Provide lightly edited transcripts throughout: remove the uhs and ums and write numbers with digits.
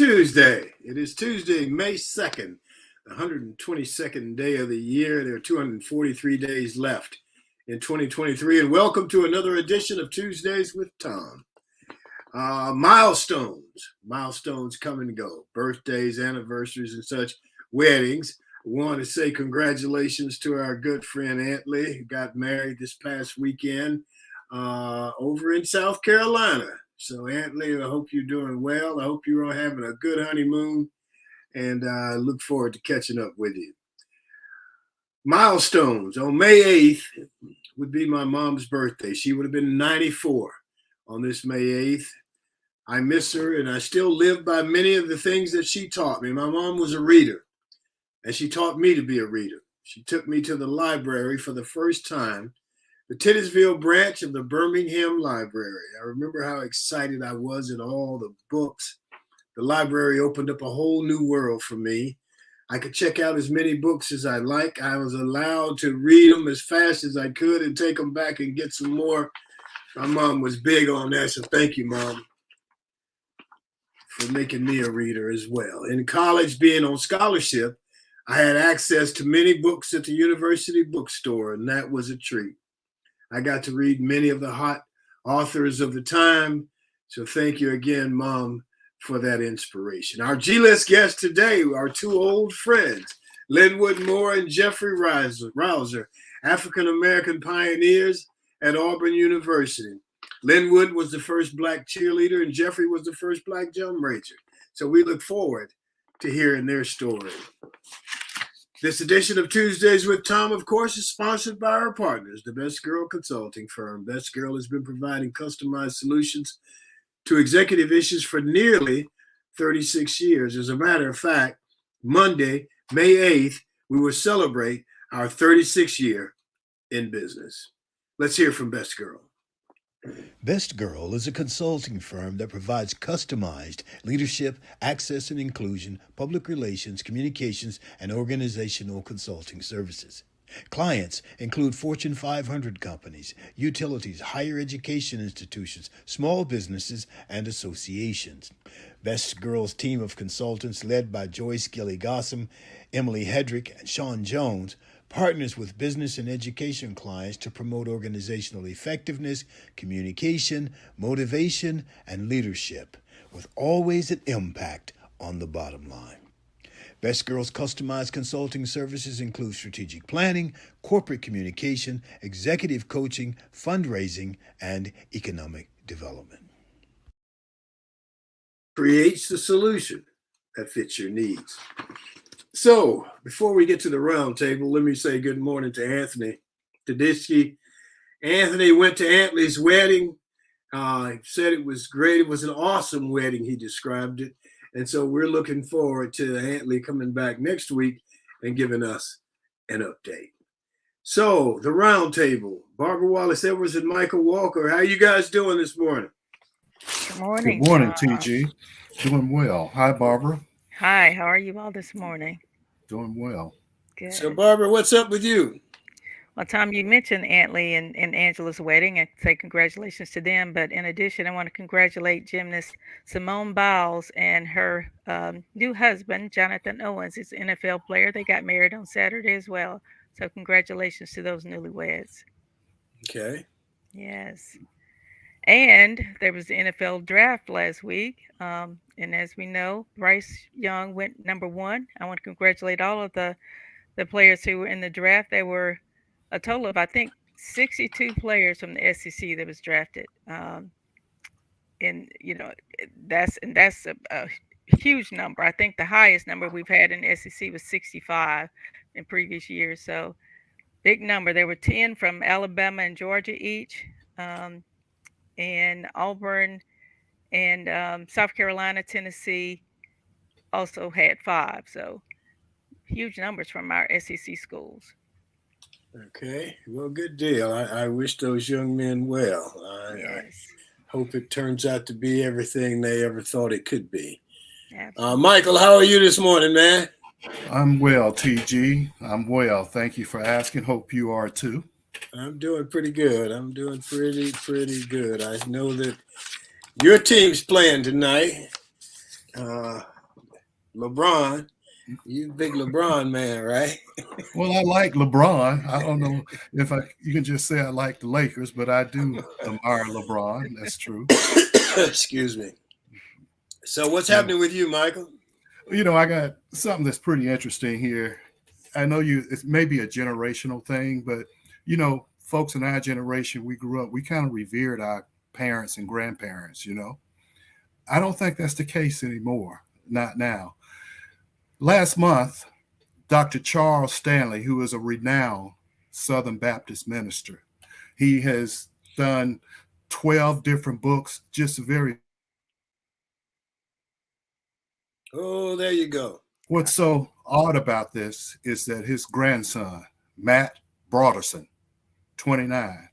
Tuesday. It is Tuesday, May 2nd, the 122nd day of the year. There are 243 days left in 2023. And welcome to another edition of Tuesdays with Thom. Milestones come and go. Birthdays, anniversaries, and such. Weddings. I want to say congratulations to our good friend Aunt Lee, who got married this past weekend over in South Carolina. So, Aunt Lee, I hope you're doing well. I hope you're all having a good honeymoon, and I look forward to catching up with you. Milestones. On May 8th would be my mom's birthday. She would have been 94 on this May 8th. I miss her, and I still live by many of the things that she taught me. My mom was a reader, and she taught me to be a reader. She took me to the library for the first time, the Titusville branch of the Birmingham Library. I remember how excited I was at all the books. The library opened up a whole new world for me. I could check out as many books as I like. I was allowed to read them as fast as I could and take them back and get some more. My mom was big on that, so thank you, Mom, for making me a reader as well. In college, being on scholarship, I had access to many books at the university bookstore, and that was a treat. I got to read many of the hot authors of the time. So thank you again, Mom, for that inspiration. Our G-List guests today are two old friends, Linwood Moore and Jeffrey Rouser, African-American pioneers at Auburn University. Linwood was the first Black cheerleader, and Jeffrey was the first Black jump ranger. So we look forward to hearing their story. This edition of Tuesdays with Thom, of course, is sponsored by our partners, the Best Girl consulting firm. Best Girl has been providing customized solutions to executive issues for nearly 36 years. As a matter of fact, Monday, May 8th, we will celebrate our 36th year in business. Let's hear from Best Girl. Best Girl is a consulting firm that provides customized leadership, access and inclusion, public relations, communications, and organizational consulting services. Clients include Fortune 500 companies, utilities, higher education institutions, small businesses, and associations. Best Girl's team of consultants, led by Joyce Gilly-Gossam, Emily Hedrick, and Sean Jones, partners with business and education clients to promote organizational effectiveness, communication, motivation, and leadership, with always an impact on the bottom line. Best Girl's customized consulting services include strategic planning, corporate communication, executive coaching, fundraising, and economic development. Creates the solution that fits your needs. So, before we get to the round table, let me say good morning to Anthony Tedeschi. Anthony went to Aunt Lee's wedding. He said it was great. It was an awesome wedding, he described it. And so we're looking forward to Aunt Lee coming back next week and giving us an update. So, the round table, Barbara Wallace Edwards and Michael Walker. How you guys doing this morning? Good morning. Good morning, TG. Doing well. Hi, Barbara. Hi, how are you all this morning? Doing well. Good. So, Barbara, what's up with you? Well, Thom, you mentioned Aunt Lee and Angela's wedding and say congratulations to them. But in addition, I want to congratulate gymnast Simone Biles and her new husband, Jonathan Owens. He's an NFL player. They got married on Saturday as well. So congratulations to those newlyweds. Okay. Yes. And there was the NFL draft last week. And as we know, Bryce Young went number one. I want to congratulate all of the players who were in the draft. There were a total of, I think, 62 players from the SEC that was drafted. And, you know, that's a huge number. I think the highest number we've had in the SEC was 65 in previous years. So big number. There were 10 from Alabama and Georgia each. And Auburn and South Carolina, Tennessee also had 5. So huge numbers from our SEC schools. Okay. Well, good deal. I wish those young men well. Yes. I hope it turns out to be everything they ever thought it could be. Absolutely. Michael, how are you this morning, man? I'm well, TG. I'm well. Thank you for asking. Hope you are too. I'm doing pretty good. I'm doing pretty good. I know that your team's playing tonight. LeBron. You big LeBron man, right? Well, I like LeBron. I don't know if you can just say I like the Lakers, but I do admire LeBron. That's true. Excuse me. So what's happening with you, Michael? I got something that's pretty interesting here. I know it may be a generational thing, but folks in our generation, we grew up, we kind of revered our parents and grandparents. I don't think that's the case anymore. Not now. Last month, Dr. Charles Stanley, who is a renowned Southern Baptist minister, he has done 12 different books, just very. Oh, there you go. What's so odd about this is that his grandson, Matt Broderson, 29,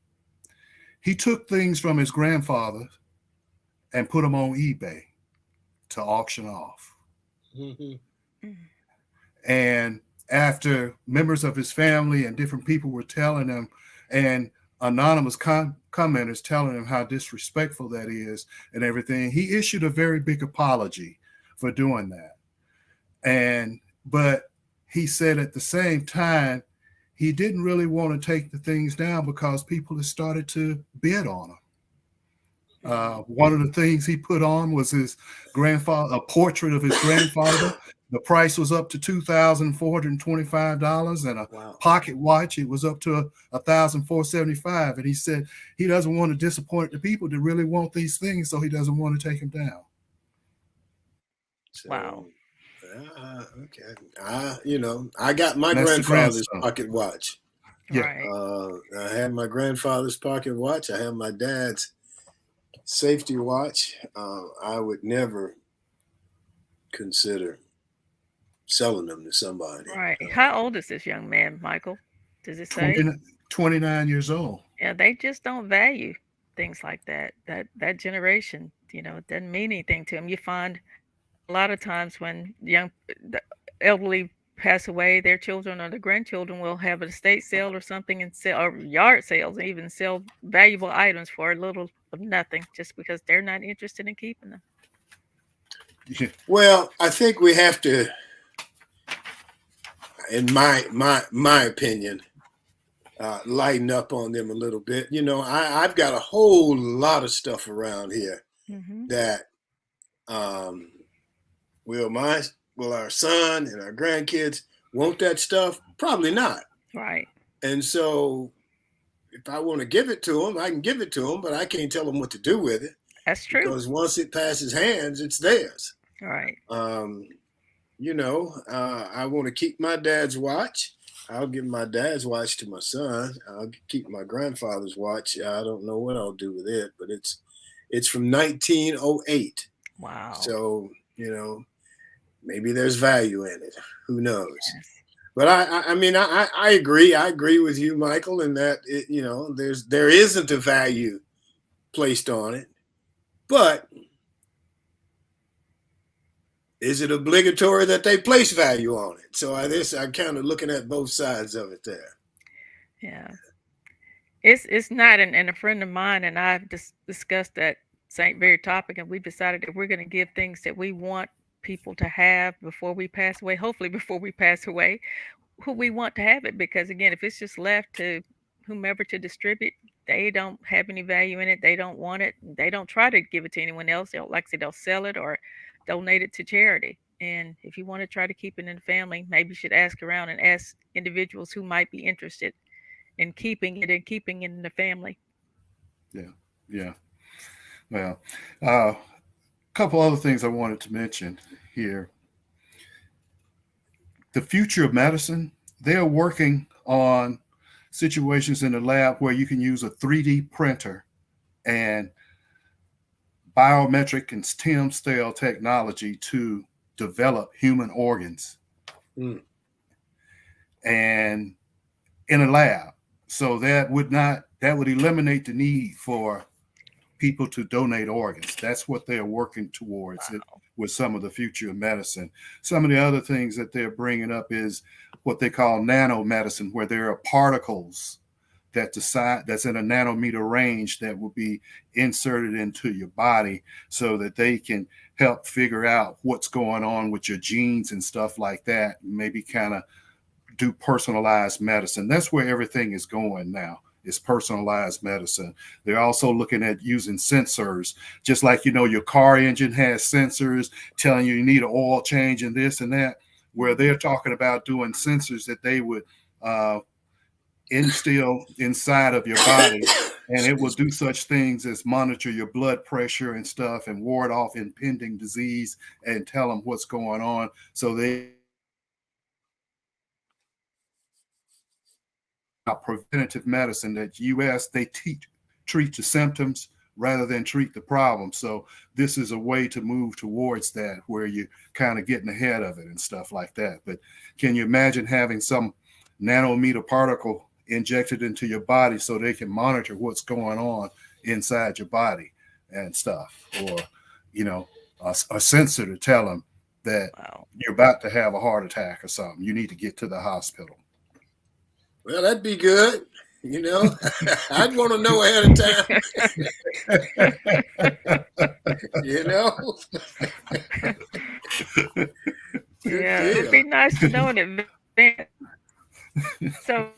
he took things from his grandfather and put them on eBay to auction off. Mm-hmm. And after members of his family and different people were telling him, and anonymous commenters telling him how disrespectful that is and everything, he issued a very big apology for doing that. But he said at the same time, he didn't really want to take the things down because people had started to bid on him. One of the things he put on was his grandfather, a portrait of his grandfather. The price was up to $2,425, and a pocket watch, it was up to $1,475. And he said he doesn't want to disappoint the people that really want these things, so he doesn't want to take them down. So, wow. Okay. I got my grandfather's pocket watch. Yeah. Right. I have my grandfather's pocket watch. I have my dad's safety watch. I would never consider selling them to somebody. Right. How old is this young man, Michael? Does it say? 29 years old. Yeah, they just don't value things like that. That generation, it doesn't mean anything to them. You find a lot of times when the elderly pass away, their children or their grandchildren will have an estate sale or something and sell, or yard sales, and even sell valuable items for a little of nothing, just because they're not interested in keeping them. Well, I think we have to, in my opinion, lighten up on them a little bit. I've got a whole lot of stuff around here that will our son and our grandkids want that stuff? Probably not. Right. And so if I want to give it to them, I can give it to them, but I can't tell them what to do with it. That's true. Because once it passes hands, it's theirs. Right. I want to keep my dad's watch. I'll give my dad's watch to my son. I'll keep my grandfather's watch. I don't know what I'll do with it, but it's from 1908. Wow. So, maybe there's value in it. Who knows? Yes. But I agree. I agree with you, Michael, in that there isn't a value placed on it. But is it obligatory that they place value on it? So I'm kind of looking at both sides of it there. Yeah. It's not, and a friend of mine and I've discussed that same very topic, and we've decided that we're going to give things that we want people to have before we pass away, hopefully before we pass away, who we want to have it, because again, if it's just left to whomever to distribute, they don't have any value in it, they don't want it, they don't try to give it to anyone else. They'll sell it or donate it to charity. And if you want to try to keep it in the family, maybe you should ask around and ask individuals who might be interested in keeping it in the family. Yeah. Well, a couple other things I wanted to mention here. The future of medicine, they're working on situations in the lab where you can use a 3D printer and biometric and stem cell technology to develop human organs and in a lab. So that would eliminate the need for people to donate organs. That's what they're working towards with some of the future of medicine. Some of the other things that they're bringing up is what they call nanomedicine, where there are particles that's in a nanometer range that will be inserted into your body so that they can help figure out what's going on with your genes and stuff like that. Maybe kind of do personalized medicine. That's where everything is going now. Is personalized medicine. They're also looking at using sensors, just like, your car engine has sensors telling you need an oil change and this and that, where they're talking about doing sensors that they would instill inside of your body, and it will do such things as monitor your blood pressure and stuff and ward off impending disease and tell them what's going on. So they preventative medicine that they treat the symptoms rather than treat the problem. So this is a way to move towards that, where you're kind of getting ahead of it and stuff like that. But can you imagine having some nanometer particle injected into your body so they can monitor what's going on inside your body and stuff, or a sensor to tell them that you're about to have a heart attack or something, you need to get to the hospital? Well, that'd be good. I'd want to know ahead of time. Yeah, it'd be nice to know in advance. So,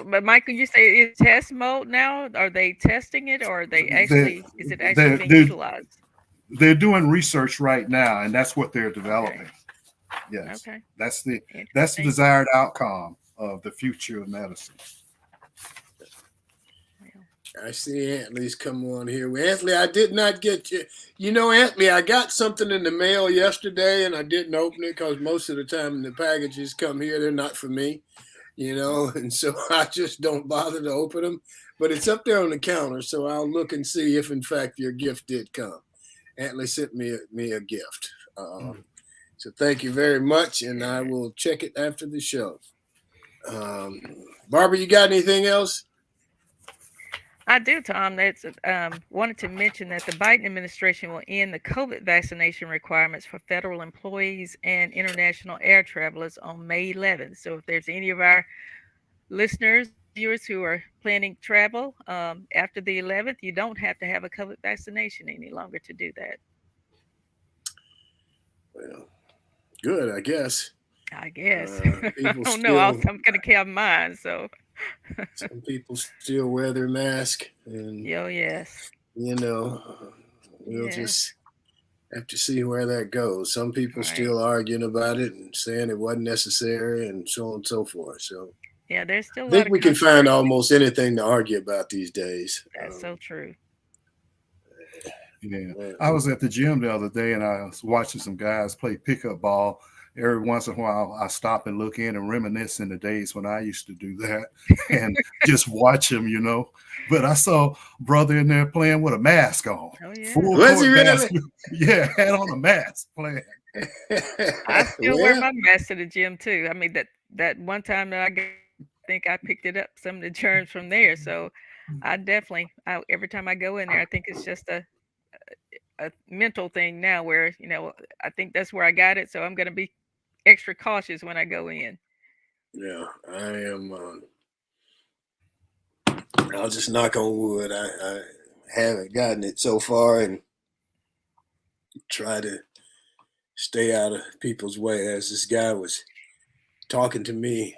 but Michael, you say it's test mode now? Are they testing it, or are they actually? Is it actually being utilized? They're doing research right now, and that's what they're developing. Okay. Yes. Okay. That's the desired outcome of the future of medicine. I see Antley's come on here. Antley, I did not get you. Antley, I got something in the mail yesterday, and I didn't open it because most of the time the packages come here, they're not for me, and so I just don't bother to open them. But it's up there on the counter, so I'll look and see if, in fact, your gift did come. Antley sent me a gift. So thank you very much, and I will check it after the show. Barbara, you got anything else? I do, Tom. That's wanted to mention that the Biden administration will end the COVID vaccination requirements for federal employees and international air travelers on May 11th. So if there's any of our listeners, viewers who are planning travel after the 11th, you don't have to have a COVID vaccination any longer to do that. Well, good, I guess. I don't know. I'm going to have mine, so. Some people still wear their mask, and yes, we'll just have to see where that goes. Some people still arguing about it and saying it wasn't necessary, and so on and so forth. So yeah, there's still. I think we can find almost anything to argue about these days. That's so true. Yeah, I was at the gym the other day, and I was watching some guys play pickup ball. Every once in a while, I stop and look in and reminisce in the days when I used to do that and just watch them, But I saw a brother in there playing with a mask on. Oh, yeah. Was he really? Yeah, had on a mask playing. I still wear my mask to the gym, too. I mean, that one time that I think I picked it up, some of the germs from there. So I definitely, every time I go in there, I think it's just a mental thing now where, I think that's where I got it. So I'm going to be extra cautious when I go in. Yeah, I am. I'll just knock on wood. I haven't gotten it so far, and try to stay out of people's way. As this guy was talking to me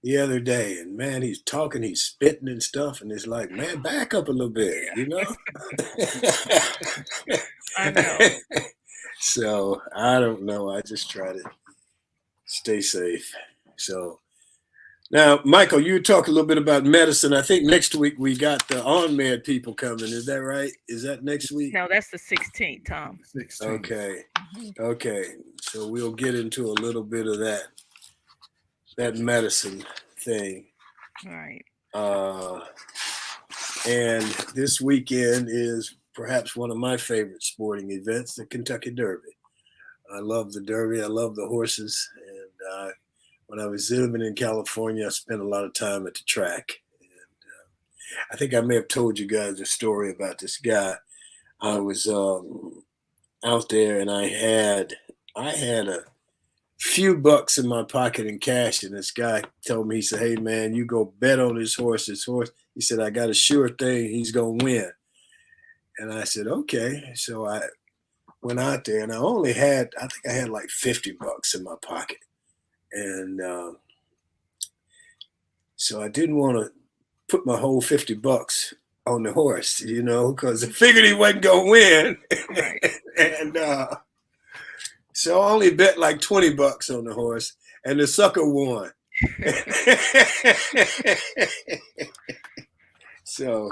the other day, and man, he's spitting and stuff, and it's like, man, back up a little bit, I know. So I don't know. I just try to stay safe. So now, Michael, you talk a little bit about medicine. I think next week we got the on-med people coming. Is that right? Is that next week? No, that's the 16th, Tom. 16th. Okay. So we'll get into a little bit of that medicine thing. All right. And this weekend is perhaps one of my favorite sporting events, the Kentucky Derby. I love the Derby. I love the horses. And when I was living in California, I spent a lot of time at the track. And I think I may have told you guys a story about this guy. I was out there, and I had a few bucks in my pocket in cash, and this guy told me, he said, "Hey man, you go bet on this horse. This horse," he said, "I got a sure thing he's gonna win." And I said, "Okay." So I went out there, and I think I had like 50 bucks in my pocket, and so I didn't want to put my whole 50 bucks on the horse, because I figured he wasn't gonna win, Right. and so I only bet like 20 bucks on the horse, and the sucker won. So,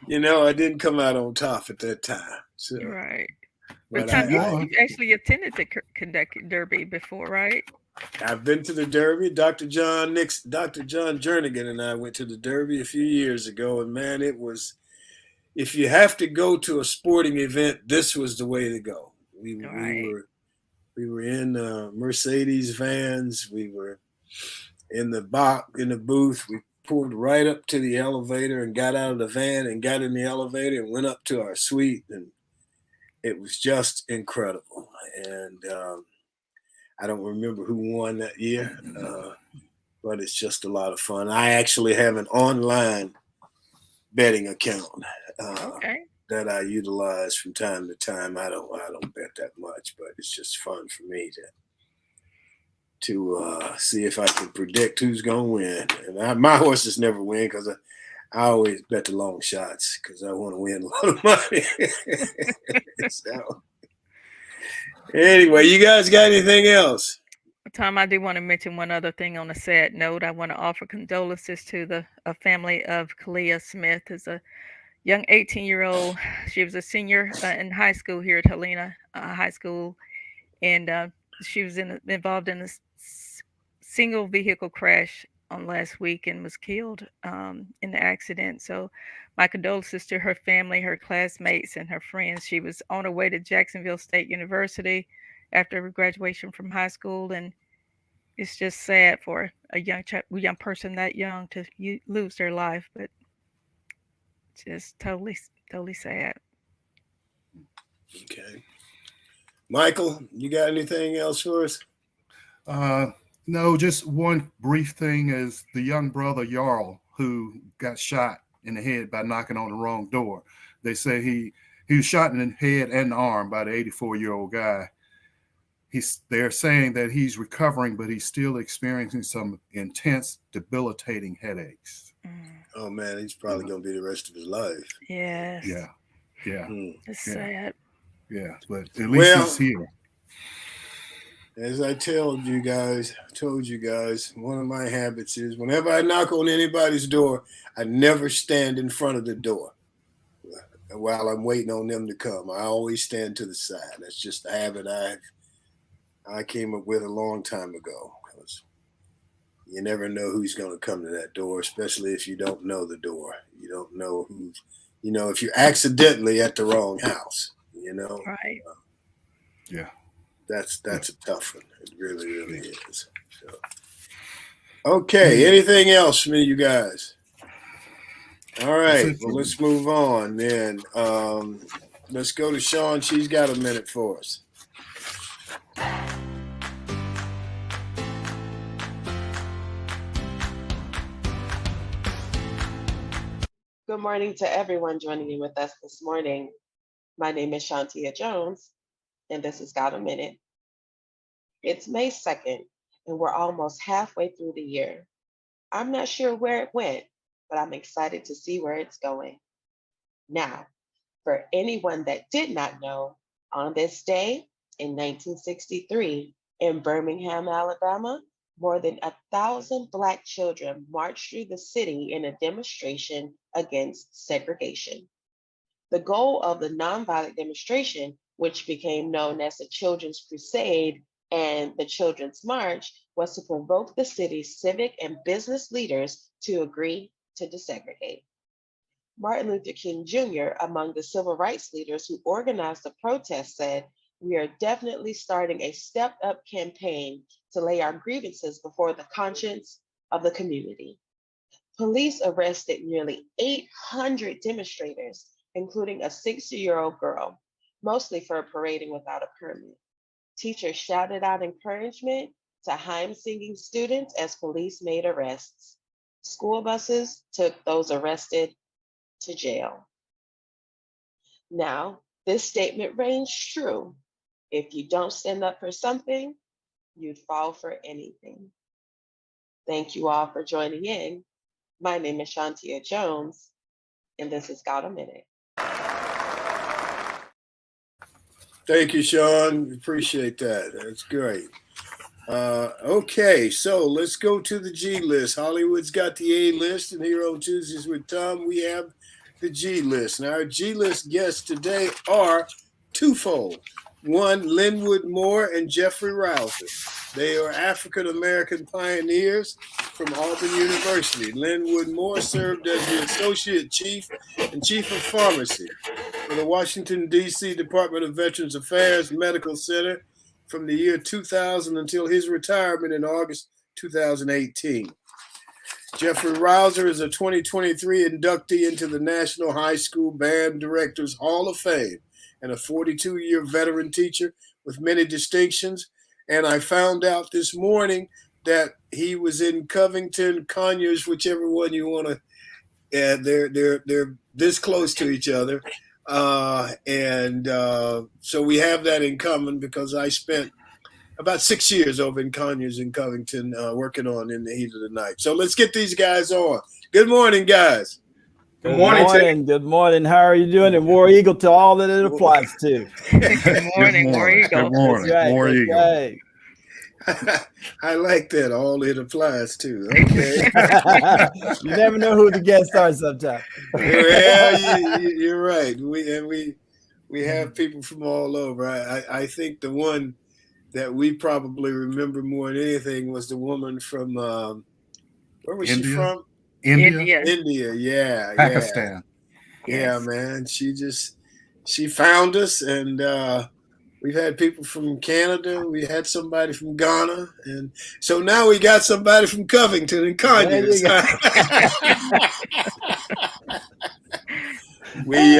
I didn't come out on top at that time. So, Right. but But Tom, Well, you've actually attended the Kentucky Derby before, right? I've been to the Derby. Dr. John Jernigan and I went to the Derby a few years ago, and man, it was. If you have to go to a sporting event, this was the way to go. We Right. were in Mercedes vans. We were in the booth. We pulled right up to the elevator and got out of the van and got in the elevator and went up to our suite, and it was just incredible. And I don't remember who won that year, but it's just a lot of fun. I actually have an online betting account Okay. that I utilize from time to time. I don't bet that much, but it's just fun for me to see if I can predict who's gonna win. And my horses never win because I always bet the long shots because I want to win a lot of money. So anyway, you guys got anything else? Tom, I do want to mention one other thing on a sad note. I want to offer condolences to the family of Kalia Smith, who's a young 18-year-old. She was a senior in high school here at Helena High School, and she was involved in a single vehicle crash on last week and was killed in the accident. So my condolences to her family, her classmates, and her friends. She was on her way to Jacksonville State University after graduation from high school, and it's just sad for a young person that young to lose their life, but just totally sad. Okay, Michael, you got anything else for us? No, just one brief thing is the young brother Jarl who got shot in the head by knocking on the wrong door. They say he was shot in the head and the arm by the 84-year-old guy. They're saying that he's recovering, but he's still experiencing some intense, debilitating headaches. Oh man, he's probably gonna be the rest of his life. Yes. Yeah. It's sad. Yeah, but at least he's here. As I told you guys, one of my habits is whenever I knock on anybody's door, I never stand in front of the door while I'm waiting on them to come. I always stand to the side. That's just a habit I came up with a long time ago. Because you never know who's going to come to that door, especially if you don't know the door. You don't know who's, if you're accidentally at the wrong house, Right. Yeah. That's a tough one. It really, really is. So, okay. Anything else from you guys? All right. Well, let's move on then. Let's go to Sean. She's got a minute for us. Good morning to everyone joining in with us this morning. My name is Shantia Jones, and this is Got a Minute. It's May 2nd, and we're almost halfway through the year. I'm not sure where it went, but I'm excited to see where it's going. Now, for anyone that did not know, on this day in 1963 in Birmingham, Alabama, more than 1,000 Black children marched through the city in a demonstration against segregation. The goal of the nonviolent demonstration, which became known as the Children's Crusade and the Children's March, was to provoke the city's civic and business leaders to agree to desegregate. Martin Luther King Jr., among the civil rights leaders who organized the protest, said, "We are definitely starting a stepped-up campaign to lay our grievances before the conscience of the community." Police arrested nearly 800 demonstrators, including a 60-year-old girl, mostly for parading without a permit. Teachers shouted out encouragement to hymn-singing students as police made arrests. School buses took those arrested to jail. Now, this statement rings true. If you don't stand up for something, you'd fall for anything. Thank you all for joining in. My name is Shantia Jones, and this is Got a Minute. Thank you, Sean. Appreciate that. That's great. Okay, so let's go to the G list. Hollywood's got the A list, and here on Tuesdays with Thom, we have the G list. Now, our G list guests today are twofold. One, Linwood Moore and Jeffrey Rouser. They are African-American pioneers from Auburn University. Linwood Moore served as the Associate Chief and Chief of Pharmacy for the Washington, D.C. Department of Veterans Affairs Medical Center from the year 2000 until his retirement in August 2018. Jeffrey Rouser is a 2023 inductee into the National High School Band Directors Hall of Fame and a 42-year veteran teacher with many distinctions. And I found out this morning that he was in Covington, Conyers, whichever one you want to. They're this close to each other, so we have that in common because I spent about 6 years over in Conyers and Covington working on In the Heat of the Night. So let's get these guys on. Good morning, guys. Good morning. Good morning. How are you doing? And War Eagle to all that it applies to. Good morning, War Eagle. Good morning, That's right, War that's Eagle. right. I like that. All it applies to. Okay. You never know who the guests are sometimes. Well, you're right. We have people from all over. I think the one that we probably remember more than anything was the woman from where was India? she from? India. India. Yeah. Pakistan. Yeah, man. She found us, and we've had people from Canada. We had somebody from Ghana, and so now we got somebody from Covington and Conyers. We,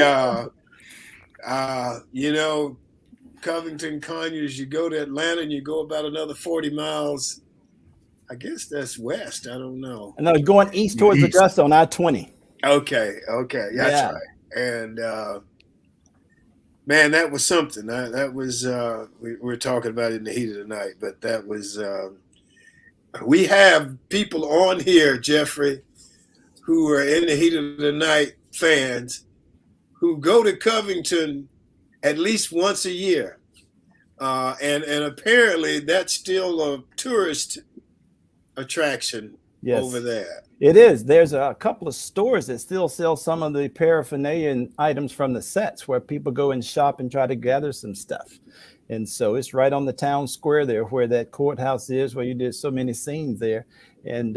Covington, Conyers. You go to Atlanta, and you go about another 40 miles. I guess that's west. I don't know. No, going east towards Augusta on I-20. Okay, that's right. And man, that was something. That was we were talking about it in the heat of the night, but that was. We have people on here, Jeffrey, who are in the heat of the night fans, who go to Covington at least once a year, and apparently that's still a tourist attraction over there. It is. There's a couple of stores that still sell some of the paraphernalia and items from the sets where people go and shop and try to gather some stuff. And so it's right on the town square there where that courthouse is, where you did so many scenes there. And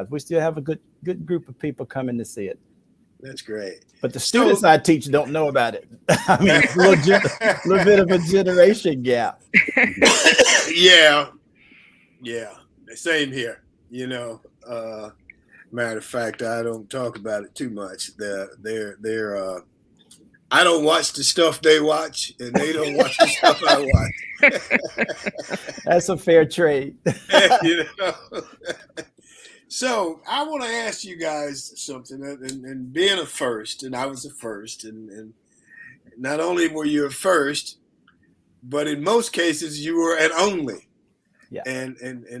we still have a good group of people coming to see it. That's great. But the students I teach don't know about it. I mean, it's a little bit of a generation gap. Yeah. Same here. Matter of fact, I don't talk about it too much. I don't watch the stuff they watch, and they don't watch the stuff I watch. That's a fair trade. So I want to ask you guys something, and being a first, and I was a first, and not only were you a first, but in most cases you were an only. Yeah. And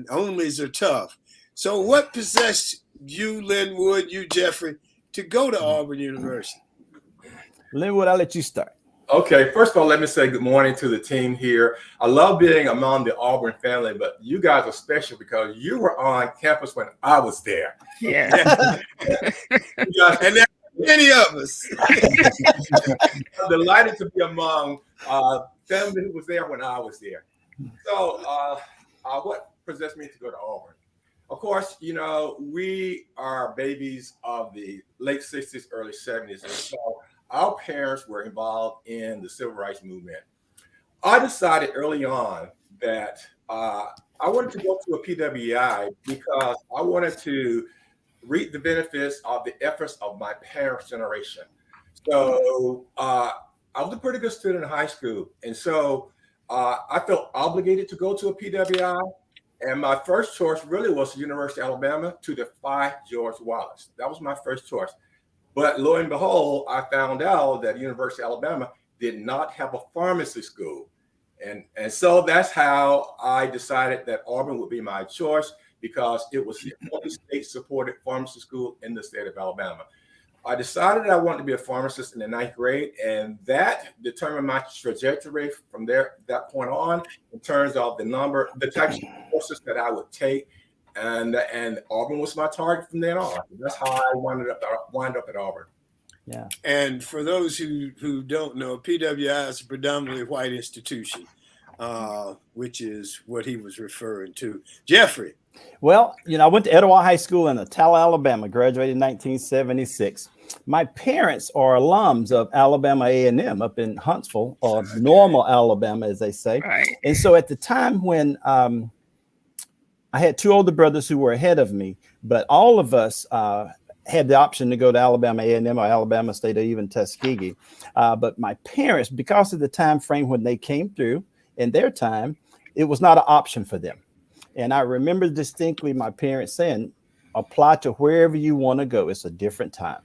onlys are tough. So what possessed you, Linwood, you, Jeffrey, to go to Auburn University? Linwood, I'll let you start. Okay, first of all, let me say good morning to the team here. I love being among the Auburn family, but you guys are special because you were on campus when I was there. Yeah. And there are many of us. I'm delighted to be among family who was there when I was there. So what possessed me to go to Auburn? Of course, we are babies of the late 60s, early 70s. And so our parents were involved in the civil rights movement. I decided early on that I wanted to go to a PWI because I wanted to reap the benefits of the efforts of my parents' generation. So I was a pretty good student in high school. And so I felt obligated to go to a PWI. And my first choice really was the University of Alabama to defy George Wallace. That was my first choice. But lo and behold, I found out that University of Alabama did not have a pharmacy school. And so that's how I decided that Auburn would be my choice, because it was the only state-supported pharmacy school in the state of Alabama. I decided I wanted to be a pharmacist in the 9th grade, and that determined my trajectory from that point on, in terms of the types of courses that I would take, and Auburn was my target from then on. That's how I wind up at Auburn. Yeah. And for those who don't know, PWI is a predominantly white institution, which is what he was referring to. Jeffrey. Well, I went to Etowah High School in Attala, Alabama, graduated in 1976. My parents are alums of Alabama A&M up in Huntsville, or Normal, Alabama, as they say. Right. And so at the time when I had 2 older brothers who were ahead of me, but all of us had the option to go to Alabama A&M or Alabama State or even Tuskegee. But my parents, because of the time frame when they came through in their time, it was not an option for them. And I remember distinctly my parents saying, apply to wherever you want to go. It's a different time.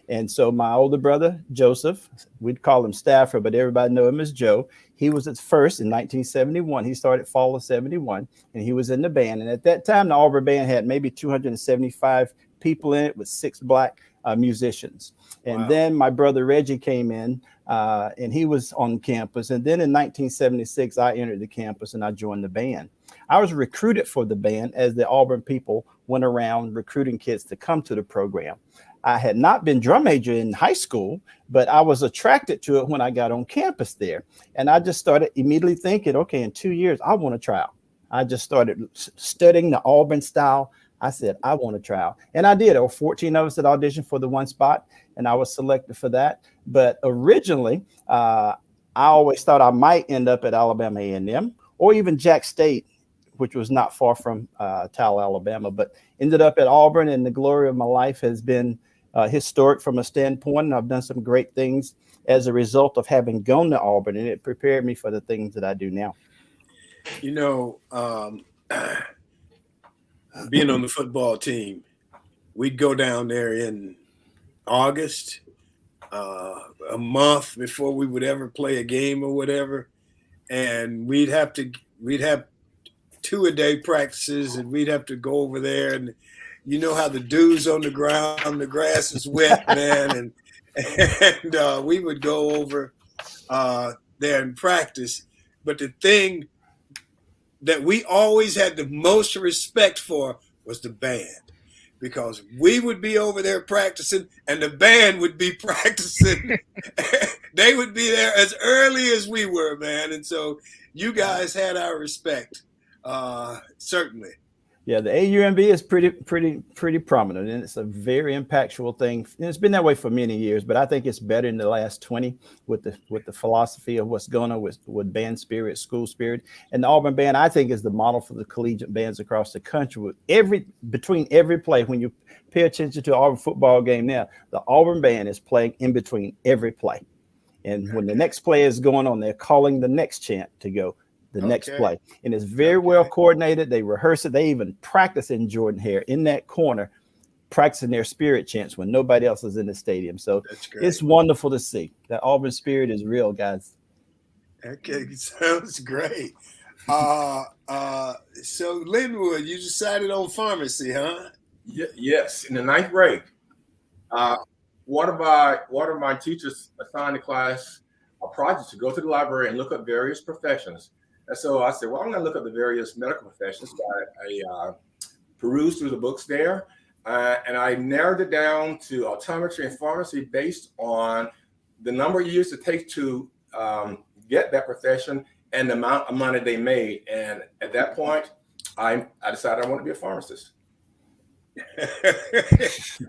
And so my older brother, Joseph, we'd call him Stafford, but everybody know him as Joe. He was at first in 1971. He started fall of 71, and he was in the band. And at that time, the Auburn band had maybe 275 people in it with 6 black musicians. And then my brother Reggie came in, and he was on campus. And then in 1976, I entered the campus and I joined the band. I was recruited for the band as the Auburn people went around recruiting kids to come to the program. I had not been drum major in high school, but I was attracted to it when I got on campus there. And I just started immediately thinking, okay, in 2 years, I want to try out. I just started studying the Auburn style. I said, I want to try out. And I did. There were 14 of us that auditioned for the one spot, and I was selected for that. But originally, I always thought I might end up at Alabama A&M or even Jack State, which was not far from Tal, Alabama, but ended up at Auburn. And the glory of my life has been historic from a standpoint. And I've done some great things as a result of having gone to Auburn, and it prepared me for the things that I do now. Being on the football team, we'd go down there in August, a month before we would ever play a game or whatever. And we'd have 2-a-day practices, and we'd have to go over there, and you know how the dew's on the ground, the grass is wet, man, and we would go over there and practice. But the thing that we always had the most respect for was the band, because we would be over there practicing and the band would be practicing. They would be there as early as we were, man. And so you guys had our respect, certainly. Yeah, the AUMB is pretty prominent, and it's a very impactful thing. And it's been that way for many years, but I think it's better in the last 20 with the philosophy of what's going on with band spirit, school spirit. And the Auburn band, I think, is the model for the collegiate bands across the country. With between every play, when you pay attention to an Auburn football game now, the Auburn band is playing in between every play. And when the next play is going on, they're calling the next chant to go. The next play. And it's very well coordinated. They rehearse it. They even practice in Jordan Hare in that corner, practicing their spirit chants when nobody else is in the stadium. So it's wonderful to see. That Auburn spirit is real, guys. Okay, sounds great. So Linwood, you decided on pharmacy, huh? Yes, in the 9th grade. One of my teachers assigned the class a project to go to the library and look up various professions. And so I said, well, I'm going to look up the various medical professions. So I perused through the books there, and I narrowed it down to optometry and pharmacy based on the number of years it takes to get that profession and the amount of money they made. And at that point, I decided I want to be a pharmacist.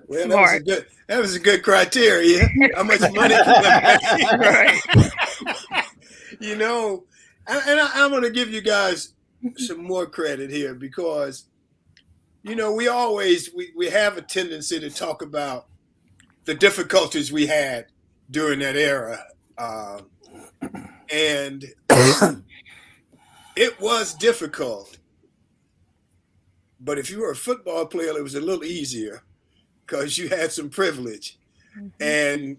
Well, that was a good criteria. How much money can I make? Right. You know, and I'm going to give you guys some more credit here, because, you know, we have a tendency to talk about the difficulties we had during that era. And It was difficult, but if you were a football player, it was a little easier because you had some privilege. And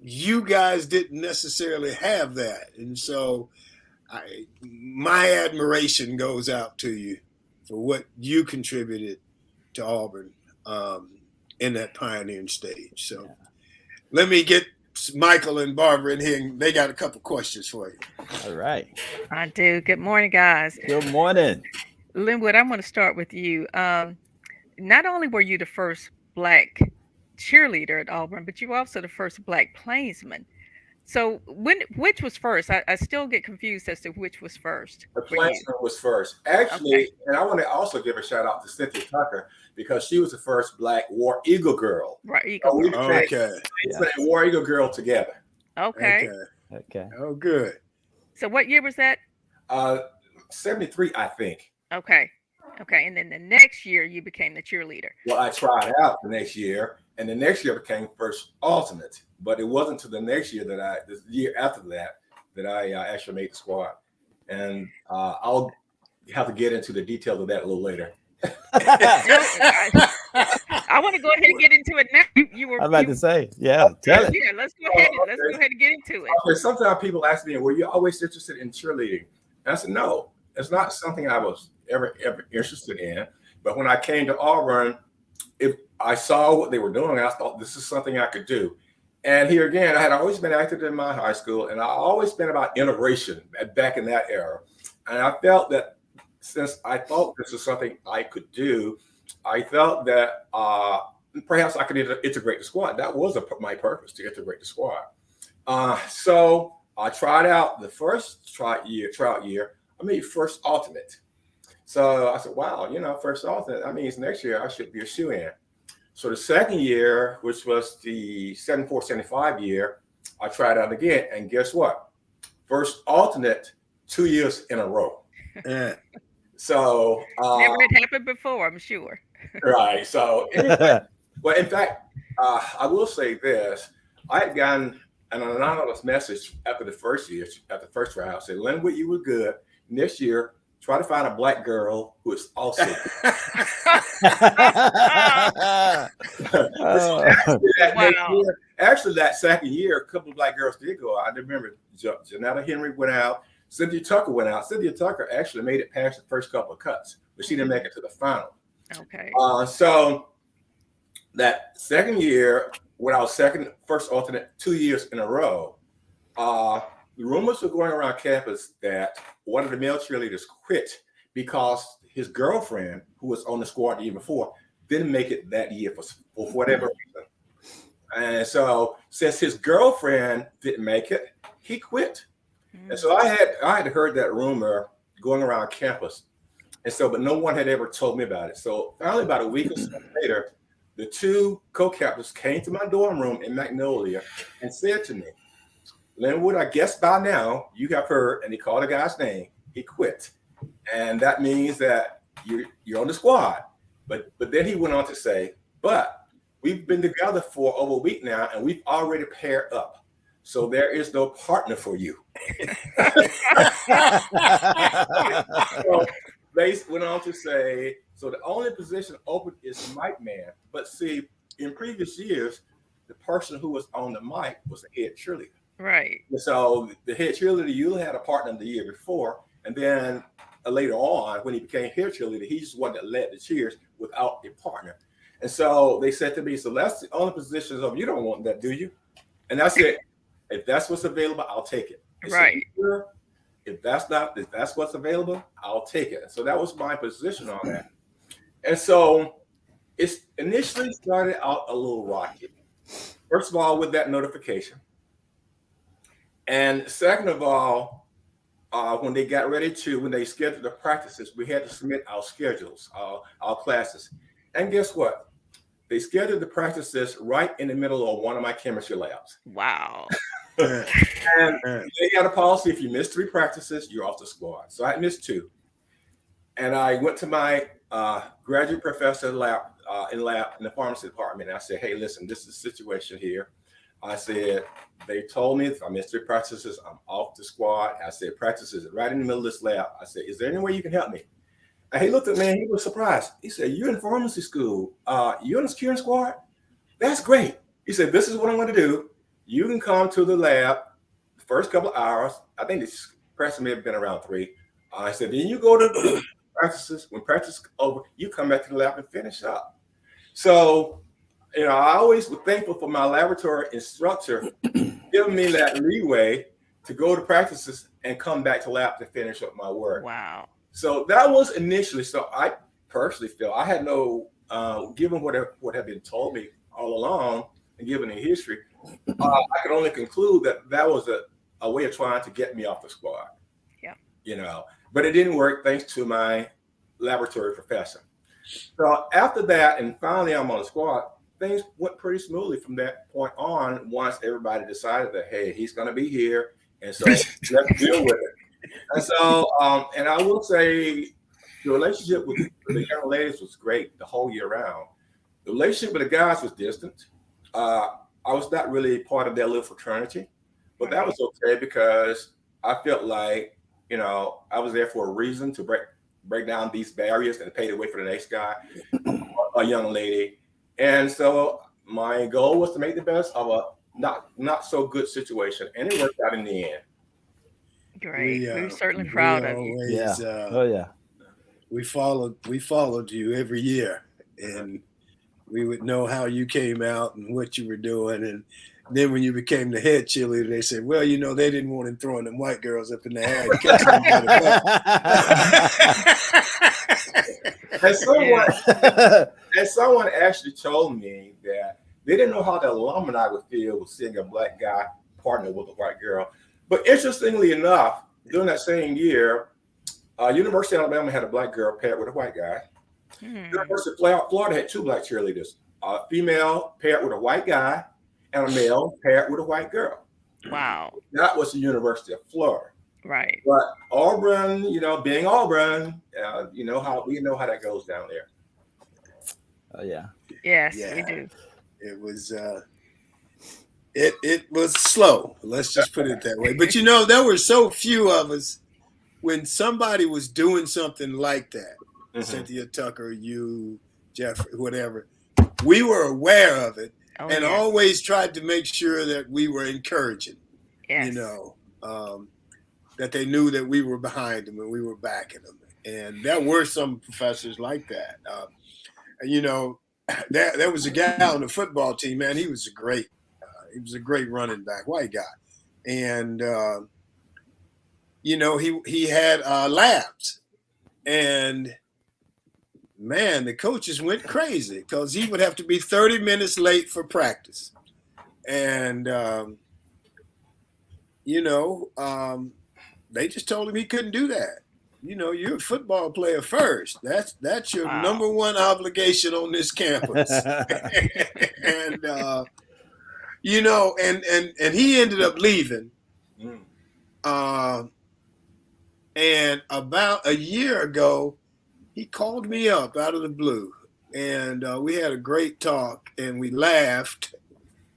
you guys didn't necessarily have that. And so my admiration goes out to you for what you contributed to Auburn in that pioneering stage. So let me get Michael and Barbara in here. And they got a couple questions for you. All right. I do. Good morning, guys. Good morning. Linwood, I'm going to start with you. Not only were you the first Black cheerleader at Auburn, but you were also the first Black Plainsman. So which was first? I still get confused as to which was first. The Plainsman was first. Actually, okay. And I want to also give a shout out to Cynthia Tucker because she was the first Black War Eagle girl. Right, Eagle Girl. Okay. And War Eagle girl together. Okay. Oh, good. So what year was that? 73, I think. Okay. And then the next year you became the cheerleader. Well, I tried out the next year, and the next year became first alternate. But it wasn't until the next year the year after that I actually made the squad. And I'll have to get into the details of that a little later. I want to go ahead and get into it now. I'm about to say, tell it. Yeah, let's go ahead and get into it. Okay, sometimes people ask me, were you always interested in cheerleading? And I said, no, it's not something I was ever interested in. But when I came to Auburn, I saw what they were doing. I thought this is something I could do. And here again, I had always been active in my high school, and I always been about integration back in that era. And I felt that since I thought this was something I could do, I felt that perhaps I could integrate the squad. That was my purpose, to integrate the squad. So I tried out the first tryout year. I made first alternate. So I said, wow, first alternate, that means next year I should be a shoo-in. So the second year, which was the 74-75 year, I tried out again. And guess what? First alternate 2 years in a row. So never had happened before, I'm sure. Right. So well, in fact, I will say this. I had gotten an anonymous message after the first tryout, said, Linwood, you were good. Next year, try to find a Black girl who is also. Actually, that second year, a couple of Black girls did go out. I remember Janetta Henry went out. Cynthia Tucker went out. Cynthia Tucker actually made it past the first couple of cuts, but she didn't make it to the final. Okay. So that second year, when I was first alternate 2 years in a row, the rumors were going around campus that one of the male cheerleaders quit because his girlfriend, who was on the squad the year before, didn't make it that year for whatever reason. And so since his girlfriend didn't make it, he quit. And so I had heard that rumor going around campus. And so, but no one had ever told me about it. So finally, about a week or so later, the two co-captains came to my dorm room in Magnolia and said to me, Linwood, I guess by now you have heard, and he called the guy's name, he quit. And that means that you're on the squad. But then he went on to say, but we've been together for over a week now, and we've already paired up. So there is no partner for you. So they went on to say, so the only position open is mic man. But see, in previous years, the person who was on the mic was the head cheerleader. Right. So the head cheerleader usually had a partner the year before, and then later on, when he became head cheerleader, he's the one that led the cheers without a partner. And so they said to me, so that's the only positions of you don't want that, do you? And I said, if that's what's available, I'll take it. Right. So, if that's what's available, I'll take it. So that was my position on that. And so it's initially started out a little rocky. First of all, with that notification. And second of all, when they scheduled the practices, we had to submit our schedules, our classes. And guess what? They scheduled the practices right in the middle of one of my chemistry labs. Wow. And they got a policy, if you miss 3 practices, you're off the squad. So I missed 2. And I went to my graduate professor in the pharmacy department. And I said, hey, listen, this is the situation here. I said, they told me if I missed 3 practices, I'm off the squad. I said, practice is right in the middle of this lab. I said, is there any way you can help me? And he looked at me and he was surprised. He said, you're in pharmacy school. You're in the securing squad? That's great. He said, this is what I'm going to do. You can come to the lab the first couple of hours. I think this practice may have been around 3. I said, then you go to practices. When practice is over, you come back to the lab and finish up. So, I always was thankful for my laboratory instructor giving me that leeway to go to practices and come back to lab to finish up my work. Wow. So that was initially. So I personally feel I had no, given what had been told me all along and given the history, I could only conclude that was a way of trying to get me off the squad. Yeah. But it didn't work thanks to my laboratory professor. So after that, and finally I'm on the squad, things went pretty smoothly from that point on once everybody decided that, hey, he's going to be here. And so let's deal with it. And so, and I will say the relationship with the young ladies was great the whole year round. The relationship with the guys was distant. I was not really part of their little fraternity, but that was okay because I felt like, I was there for a reason to break down these barriers and pave the way for the next guy, a young lady. And so my goal was to make the best of a not so good situation, and it worked out in the end. Great. We're certainly proud of you. We followed you every year, and we would know how you came out and what you were doing. And then when you became the head cheerleader, they said, well, they didn't want him throwing them white girls up in the air. And someone actually told me that they didn't know how the alumni would feel with seeing a black guy partner with a white girl. But interestingly enough, during that same year, University of Alabama had a black girl paired with a white guy. University of Florida had 2 black cheerleaders, a female paired with a white guy and a male paired with a white girl. Wow. That was the University of Florida. Right. But Auburn, being Auburn, we know how that goes down there. Oh yeah. Yes, we do. It was it was slow. Let's just put it that way. But there were so few of us when somebody was doing something like that. Cynthia Tucker, you, Jeffrey, whatever. We were aware of it and always tried to make sure that we were encouraging. Yes. That they knew that we were behind them and we were backing them. And there were some professors like that. There was a guy on the football team, man. He was a great running back, white guy. And, he had labs. And, man, the coaches went crazy because he would have to be 30 minutes late for practice. And, they just told him he couldn't do that. You're a football player first. That's your number one obligation on this campus. And and he ended up leaving. And about a year ago, he called me up out of the blue, and we had a great talk, and we laughed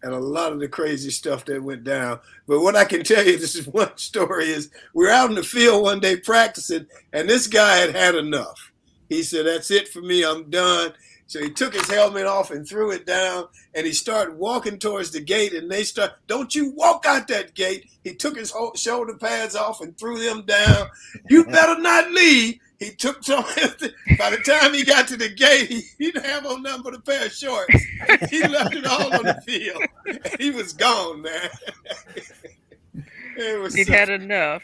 at a lot of the crazy stuff that went down. But what I can tell you, this is one story, is we were out in the field one day practicing, and this guy had enough. He said, that's it for me, I'm done. So he took his helmet off and threw it down, and he started walking towards the gate, and they start, don't you walk out that gate. He took his shoulder pads off and threw them down. You better not leave. He took some, by the time he got to the gate, he didn't have on nothing but a pair of shorts. He left it all on the field. He was gone, man. He'd had enough.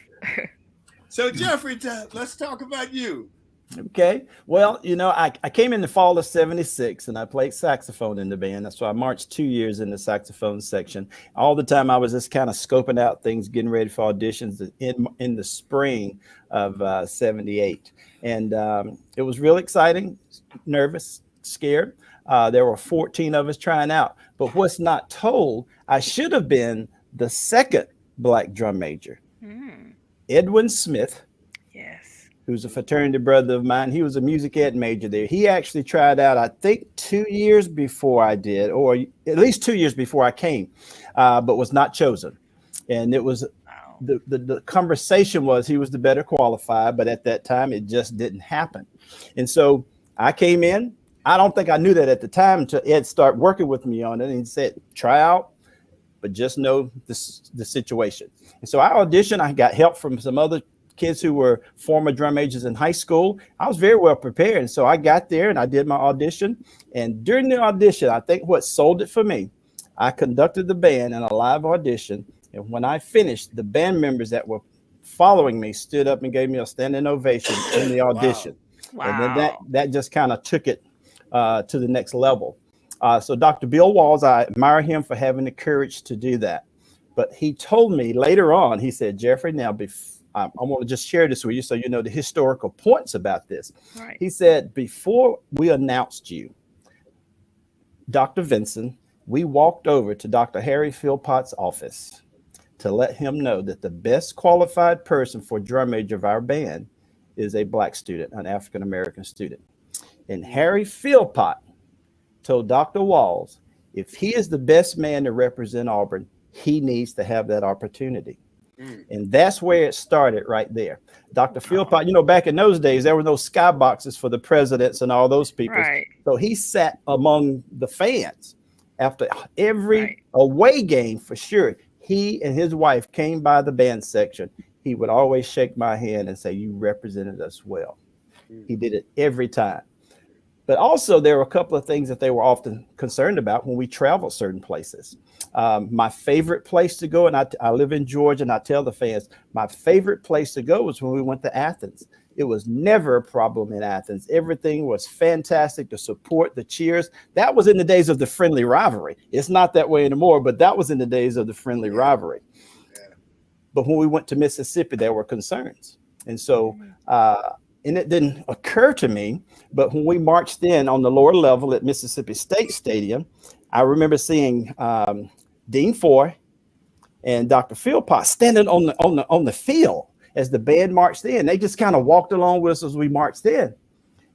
So Jeffrey, let's talk about you. Okay. Well, I came in the fall of '76 and I played saxophone in the band. So I marched 2 years in the saxophone section. All the time I was just kind of scoping out things, getting ready for auditions in the spring of '78. And it was real exciting, nervous, scared. There were 14 of us trying out. But what's not told, I should have been the second black drum major. Edwin Smith. Yes. who's a fraternity brother of mine. He was a music ed major there. He actually tried out, I think, 2 years before I did, or at least 2 years before I came, but was not chosen. And it was the conversation was he was the better qualified, but at that time it just didn't happen. And so I came in. I don't think I knew that at the time until Ed started working with me on it, and he said, try out, but just know the situation. And so I auditioned. I got help from some other kids who were former drum majors in high school. I was very well prepared. And so I got there and I did my audition. And during the audition, I think what sold it for me, I conducted the band in a live audition. And when I finished, the band members that were following me stood up and gave me a standing ovation in the audition. Wow. And then that just kind of took it to the next level. So Dr. Bill Walls, I admire him for having the courage to do that. But he told me later on, he said, Jeffrey, now I want to just share this with you so you know the historical points about this. Right. He said, before we announced you, Dr. Vinson, we walked over to Dr. Harry Philpott's office to let him know that the best qualified person for drum major of our band is a Black student, an African-American student. And Harry Philpott told Dr. Walls, if he is the best man to represent Auburn, he needs to have that opportunity. And that's where it started right there. Dr. Philpott, you know, back in those days, there were no skyboxes for the presidents and all those people. Right. So he sat among the fans after every away game for sure. He and his wife came by the band section. He would always shake my hand and say, you represented us well. He did it every time. But also there were a couple of things that they were often concerned about when we traveled certain places. My favorite place to go, and I live in Georgia, and I tell the fans, my favorite place to go was when we went to Athens. It was never a problem in Athens. Everything was fantastic. The support, the cheers. That was in the days of the friendly rivalry. It's not that way anymore, but that was in the days of the friendly rivalry. But when we went to Mississippi, there were concerns. And so, and it didn't occur to me, but when we marched in on the lower level at Mississippi State Stadium, I remember seeing Dean Foy and Dr. Philpott standing on the field as the band marched in. They just kind of walked along with us as we marched in,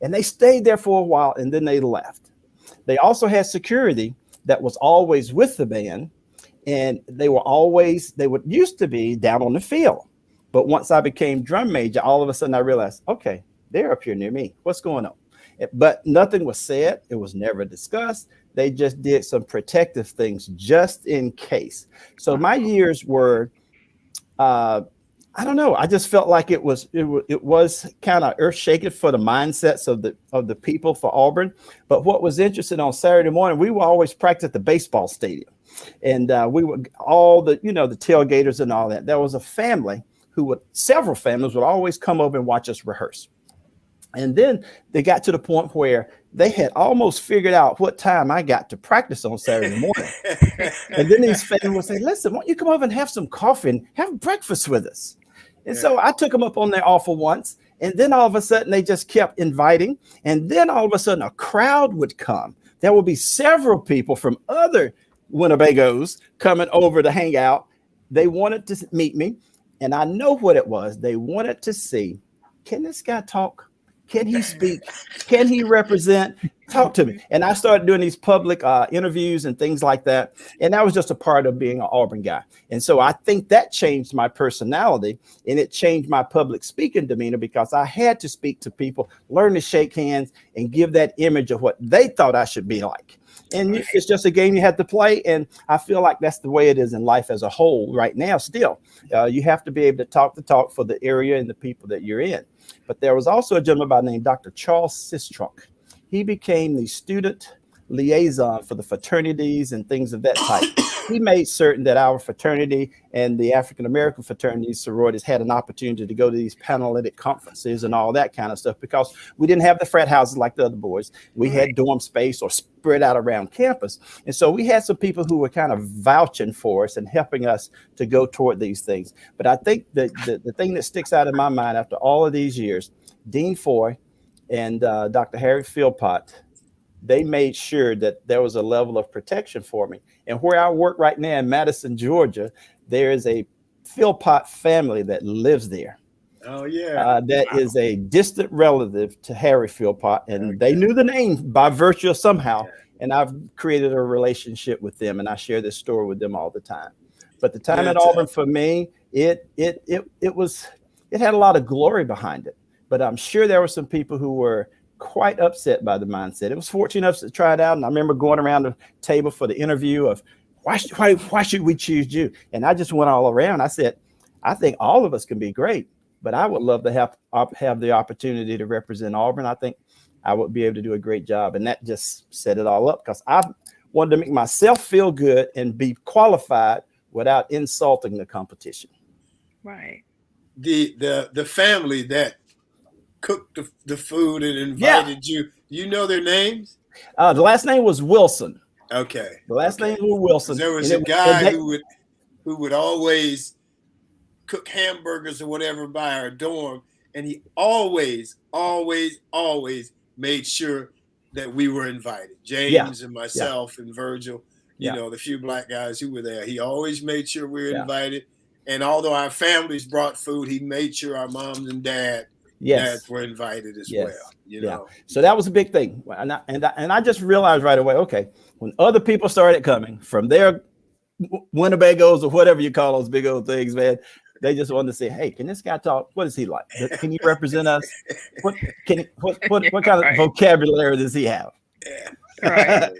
and they stayed there for a while and then they left. They also had security that was always with the band, and they would used to be down on the field. But once I became drum major, all of a sudden I realized, okay, they're up here near me. What's going on? But nothing was said. It was never discussed. They just did some protective things just in case. So my years were, I don't know. I just felt like it was kind of earth shaking for the mindsets of the people for Auburn. But what was interesting on Saturday morning, we would always practice at the baseball stadium, and we would all the tailgaters and all that. There was a family several families would always come over and watch us rehearse. And then they got to the point where they had almost figured out what time I got to practice on Saturday morning. And then these families would say, listen, why don't you come over and have some coffee and have breakfast with us? And so I took them up on their offer once. And then all of a sudden they just kept inviting. And then all of a sudden a crowd would come. There would be several people from other Winnebagos coming over to hang out. They wanted to meet me. And I know what it was. They wanted to see, can this guy talk? Can he speak? Can he represent? Talk to me. And I started doing these public interviews and things like that. And that was just a part of being an Auburn guy. And so I think that changed my personality, and it changed my public speaking demeanor, because I had to speak to people, learn to shake hands, and give that image of what they thought I should be like. And it's just a game you have to play. And I feel like that's the way it is in life as a whole right now still. You have to be able to talk the talk for the area and the people that you're in. But there was also a gentleman by the name Dr. Charles Sistrunk. He became the student liaison for the fraternities and things of that type. He made certain that our fraternity and the African-American fraternities, sororities, had an opportunity to go to these Panhellenic conferences and all that kind of stuff, because we didn't have the frat houses like the other boys. We had dorm space or spread out around campus. And so we had some people who were kind of vouching for us and helping us to go toward these things. But I think the thing that sticks out in my mind after all of these years, Dean Foy and Dr. Harry Philpott, they made sure that there was a level of protection for me. And where I work right now in Madison, Georgia, there is a Philpott family that lives there. Oh yeah. That Wow. is a distant relative to Harry Philpott, and they Okay. knew the name by virtue of somehow. Yeah. And I've created a relationship with them, and I share this story with them all the time. But the time at Good. Auburn for me, it had a lot of glory behind it. But I'm sure there were some people who were quite upset by the mindset. It was 14 of us to try it out, and I remember going around the table for the interview of why should we choose you? And I just went all around. I said, I think all of us can be great, but I would love to have the opportunity to represent Auburn. I think I would be able to do a great job. And that just set it all up, because I wanted to make myself feel good and be qualified without insulting the competition. Right. The family that cooked the food and invited you, you know their names? The last name was Wilson. Okay. The last name was Wilson. There was a guy who would always cook hamburgers or whatever by our dorm, and he always made sure that we were invited. James and myself and Virgil, you know, the few black guys who were there. He always made sure we were invited. And although our families brought food, he made sure our moms and dads were invited as well. You know, so that was a big thing. And I just realized right away, okay, when other people started coming from their Winnebagos or whatever you call those big old things, man, they just wanted to say, hey, can this guy talk? What is he like? Can he represent us? What kind of vocabulary does he have? Yeah.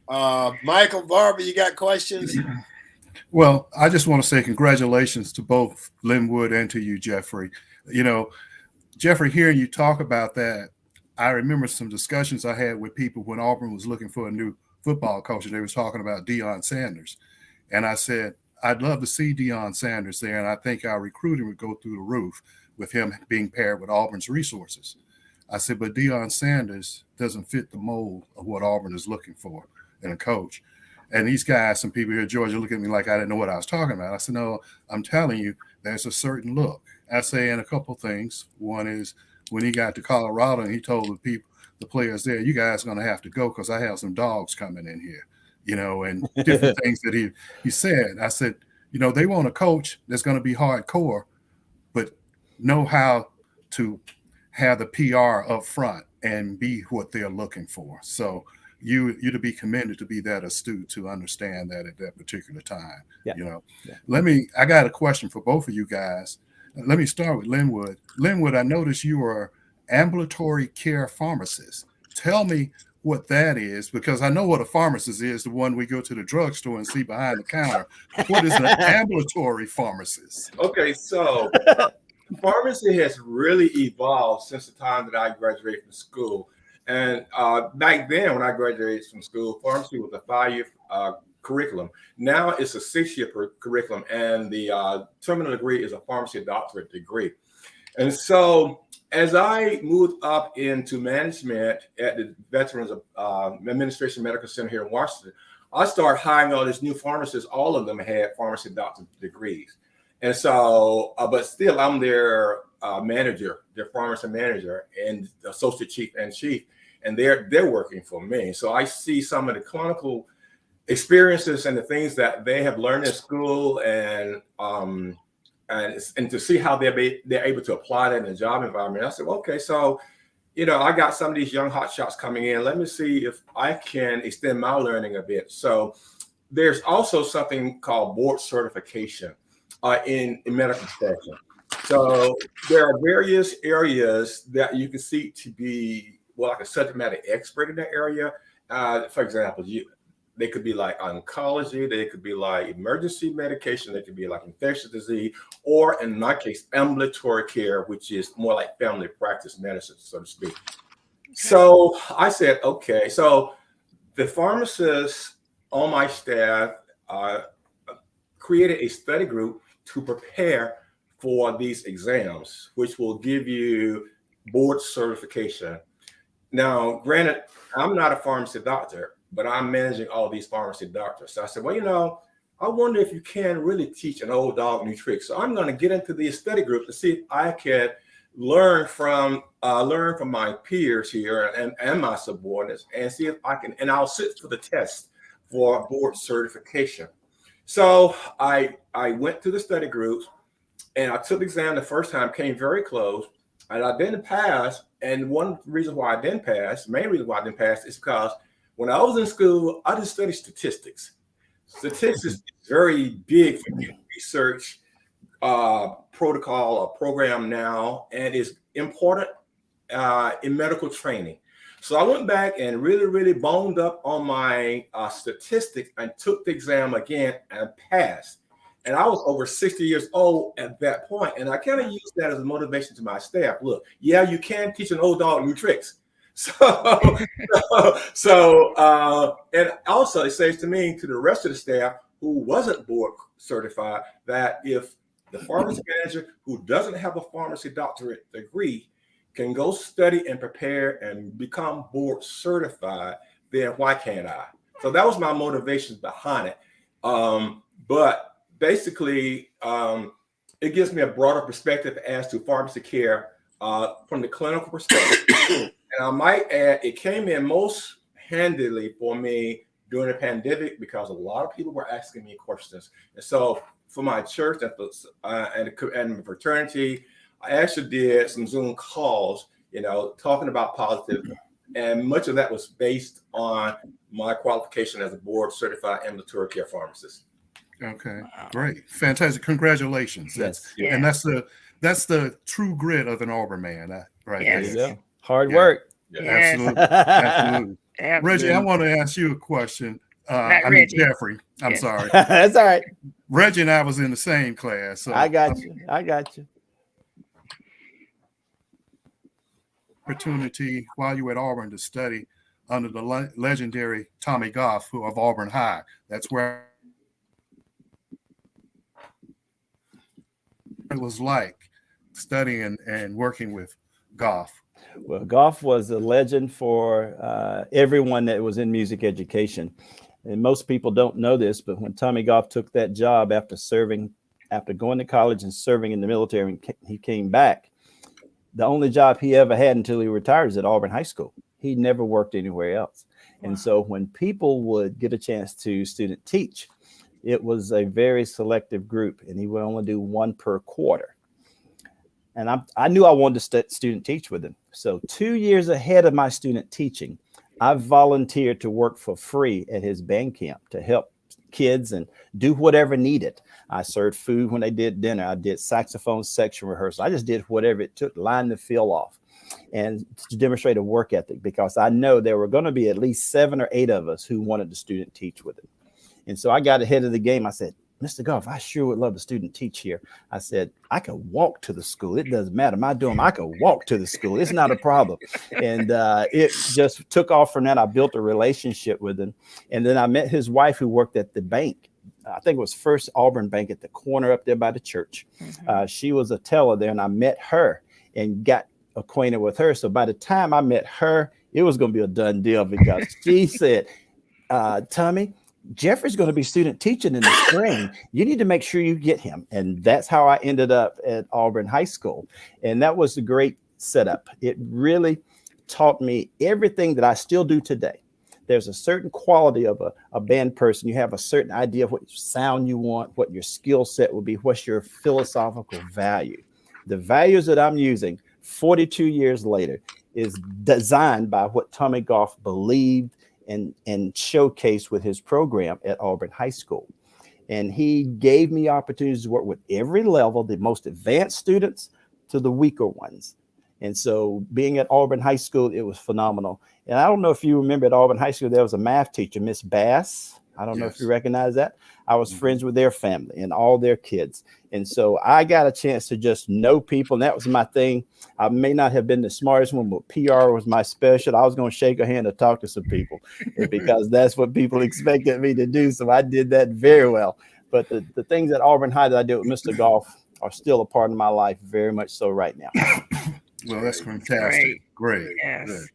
Right. Michael Barber, you got questions? Well, I just want to say congratulations to both Linwood and to you, Jeffrey. You know, Jeffrey, hearing you talk about that, I remember some discussions I had with people when Auburn was looking for a new football coach, and they was talking about Deion Sanders. And I said, I'd love to see Deion Sanders there, and I think our recruiting would go through the roof with him being paired with Auburn's resources. I said, but Deion Sanders doesn't fit the mold of what Auburn is looking for in a coach. And these guys, some people here in Georgia, look at me like I didn't know what I was talking about. I said, no, I'm telling you, there's a certain look. I say in a couple things. One is when he got to Colorado and he told the players there, you guys are going to have to go because I have some dogs coming in here, you know, and different things that he said. I said, you know, they want a coach that's going to be hardcore, but know how to have the PR up front and be what they're looking for. So you to be commended to be that astute to understand that at that particular time. You know, I got a question for both of you guys. Let me start with Linwood. Linwood, I noticed you are ambulatory care pharmacist. Tell me what that is, because I know what a pharmacist is, the one we go to the drugstore and see behind the counter. What is an ambulatory pharmacist? Okay, so pharmacy has really evolved since the time that I graduated from school. And back then, when I graduated from school, pharmacy was a 5-year curriculum. Now it's a 6-year curriculum, and the terminal degree is a pharmacy doctorate degree. And so as I moved up into management at the Veterans Administration Medical Center here in Washington, I started hiring all these new pharmacists. All of them had pharmacy doctorate degrees. And so, but still, I'm their manager, their pharmacy manager, and associate chief and chief, and they're working for me. So I see some of the clinical experiences and the things that they have learned in school, and to see how they're able to apply that in the job environment. I said, well, okay, so you know, I got some of these young hotshots coming in. Let me see if I can extend my learning a bit. So there's also something called board certification in medical profession. So there are various areas that you can seek to be, well, like a subject matter expert in that area. For example, they could be like oncology, they could be like emergency medication, they could be like infectious disease, or in my case, ambulatory care, which is more like family practice medicine, so to speak. So I said, okay, so the pharmacists on my staff created a study group to prepare for these exams, which will give you board certification. Now, granted, I'm not a pharmacy doctor, but I'm managing all these pharmacy doctors. So I said, well, you know, I wonder if you can really teach an old dog new tricks. So I'm going to get into the study group to see if I can learn from my peers here and my subordinates, and see if I can, and I'll sit for the test for board certification. So I went to the study groups, and I took the exam the first time, came very close, and I didn't pass. And one reason why I didn't pass, main reason why I didn't pass, is because when I was in school, I just studied statistics. Statistics is very big for me. Research protocol or program now, and is important in medical training. So I went back and really boned up on my statistics and took the exam again and passed. And I was over 60 years old at that point. And I kind of used that as a motivation to my staff. Look, yeah, you can teach an old dog new tricks. And also it says to me, to the rest of the staff who wasn't board certified, that if the pharmacy manager who doesn't have a pharmacy doctorate degree can go study and prepare and become board certified, then why can't I? So that was my motivation behind it. But basically, it gives me a broader perspective as to pharmacy care from the clinical perspective. And I might add, it came in most handily for me during the pandemic because a lot of people were asking me questions. And so for my church and the fraternity, I actually did some Zoom calls, talking about positive. And much of that was based on my qualification as a board certified ambulatory care pharmacist. Okay, great, fantastic, congratulations. And that's the true grit of an Auburn man, right? Yes. Yeah. Hard work. Yeah. Yes. Absolutely. Absolutely. Reggie, I want to ask you a question. Reggie. Jeffrey. I'm Yes. sorry. That's all right. Reggie and I was in the same class. So I got you. Opportunity while you were at Auburn to study under the legendary Tommy Goff, who of Auburn High. That's where it was like studying and working with Goff. Well, Goff was a legend for everyone that was in music education. And most people don't know this, but when Tommy Goff took that job after going to college and serving in the military, and he came back, the only job he ever had until he retired was at Auburn High School. He never worked anywhere else. Wow. And so when people would get a chance to student teach, it was a very selective group, and he would only do one per quarter. And I knew I wanted to student teach with him. So 2 years ahead of my student teaching, I volunteered to work for free at his band camp to help kids and do whatever needed. I served food when they did dinner. I did saxophone section rehearsal. I just did whatever it took, line the field off, and to demonstrate a work ethic, because I know there were going to be at least 7 or 8 of us who wanted to student teach with him. And so I got ahead of the game. I said, Mr. Goff, I sure would love to student teach here. I said, I could walk to the school. It doesn't matter. My dorm, I could walk to the school. It's not a problem. And it just took off from that. I built a relationship with him. And then I met his wife, who worked at the bank. I think it was First Auburn Bank at the corner up there by the church. Mm-hmm. She was a teller there, and I met her and got acquainted with her. So by the time I met her, it was going to be a done deal, because she said, Tommy, Jeffrey's going to be student teaching in the spring. You need to make sure you get him. And that's how I ended up at Auburn High School. And that was a great setup. It really taught me everything that I still do today. There's a certain quality of a band person. You have a certain idea of what sound you want, what your skill set will be, what's your philosophical value. The values that I'm using 42 years later is designed by what Tommy Goff believed and showcased with his program at Auburn High School. And he gave me opportunities to work with every level, the most advanced students to the weaker ones. And so being at Auburn High School, it was phenomenal. And I don't know if you remember, at Auburn High School, there was a math teacher, Miss Bass. I don't know if you recognize that. I was friends with their family and all their kids. And so I got a chance to just know people. And that was my thing. I may not have been the smartest one, but PR was my special. I was going to shake a hand and talk to some people because that's what people expected me to do. So I did that very well. But the things at Auburn High that I did with Mr. Goff are still a part of my life, very much so right now. Well, that's fantastic. Great. Yes. Good.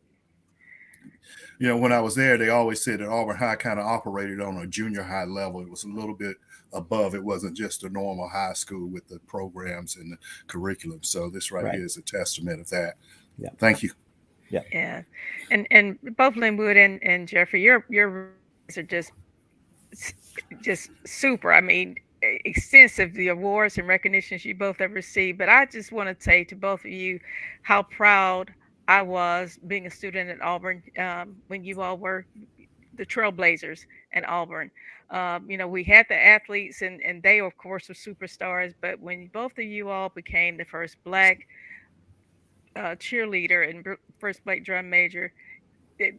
You know, when I was there, they always said that Auburn High kind of operated on a junior high level. It was a little bit above. It wasn't just a normal high school with the programs and the curriculum. So this right here is a testament of that. Yeah. Thank you. Yeah. Yeah. And both Linwood and Jeffrey, your are just super. I mean, extensive the awards and recognitions you both have received, but I just want to say to both of you how proud I was being a student at Auburn when you all were the trailblazers at Auburn. We had the athletes, and they, of course, were superstars. But when both of you all became the first Black cheerleader and first Black drum major,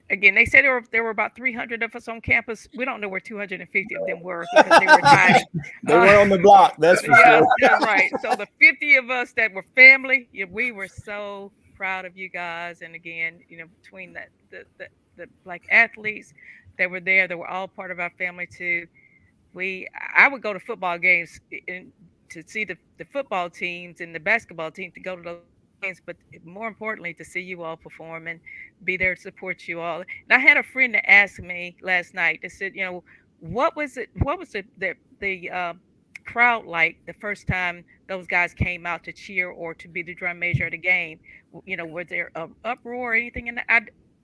again, they said there were about 300 of us on campus. We don't know where 250 of them were because they were hiding. They were on the block, that's for Yeah, sure. that's right. So the 50 of us that were family, we were so proud of you guys. And again, between the Black athletes that were there, that were all part of our family too. I would go to football games to see the football teams and the basketball team, to go to those games, but more importantly to see you all perform and be there to support you all. And I had a friend that asked me last night, that said, what was the crowd like the first time those guys came out to cheer or to be the drum major at a game? Was there an uproar or anything? And I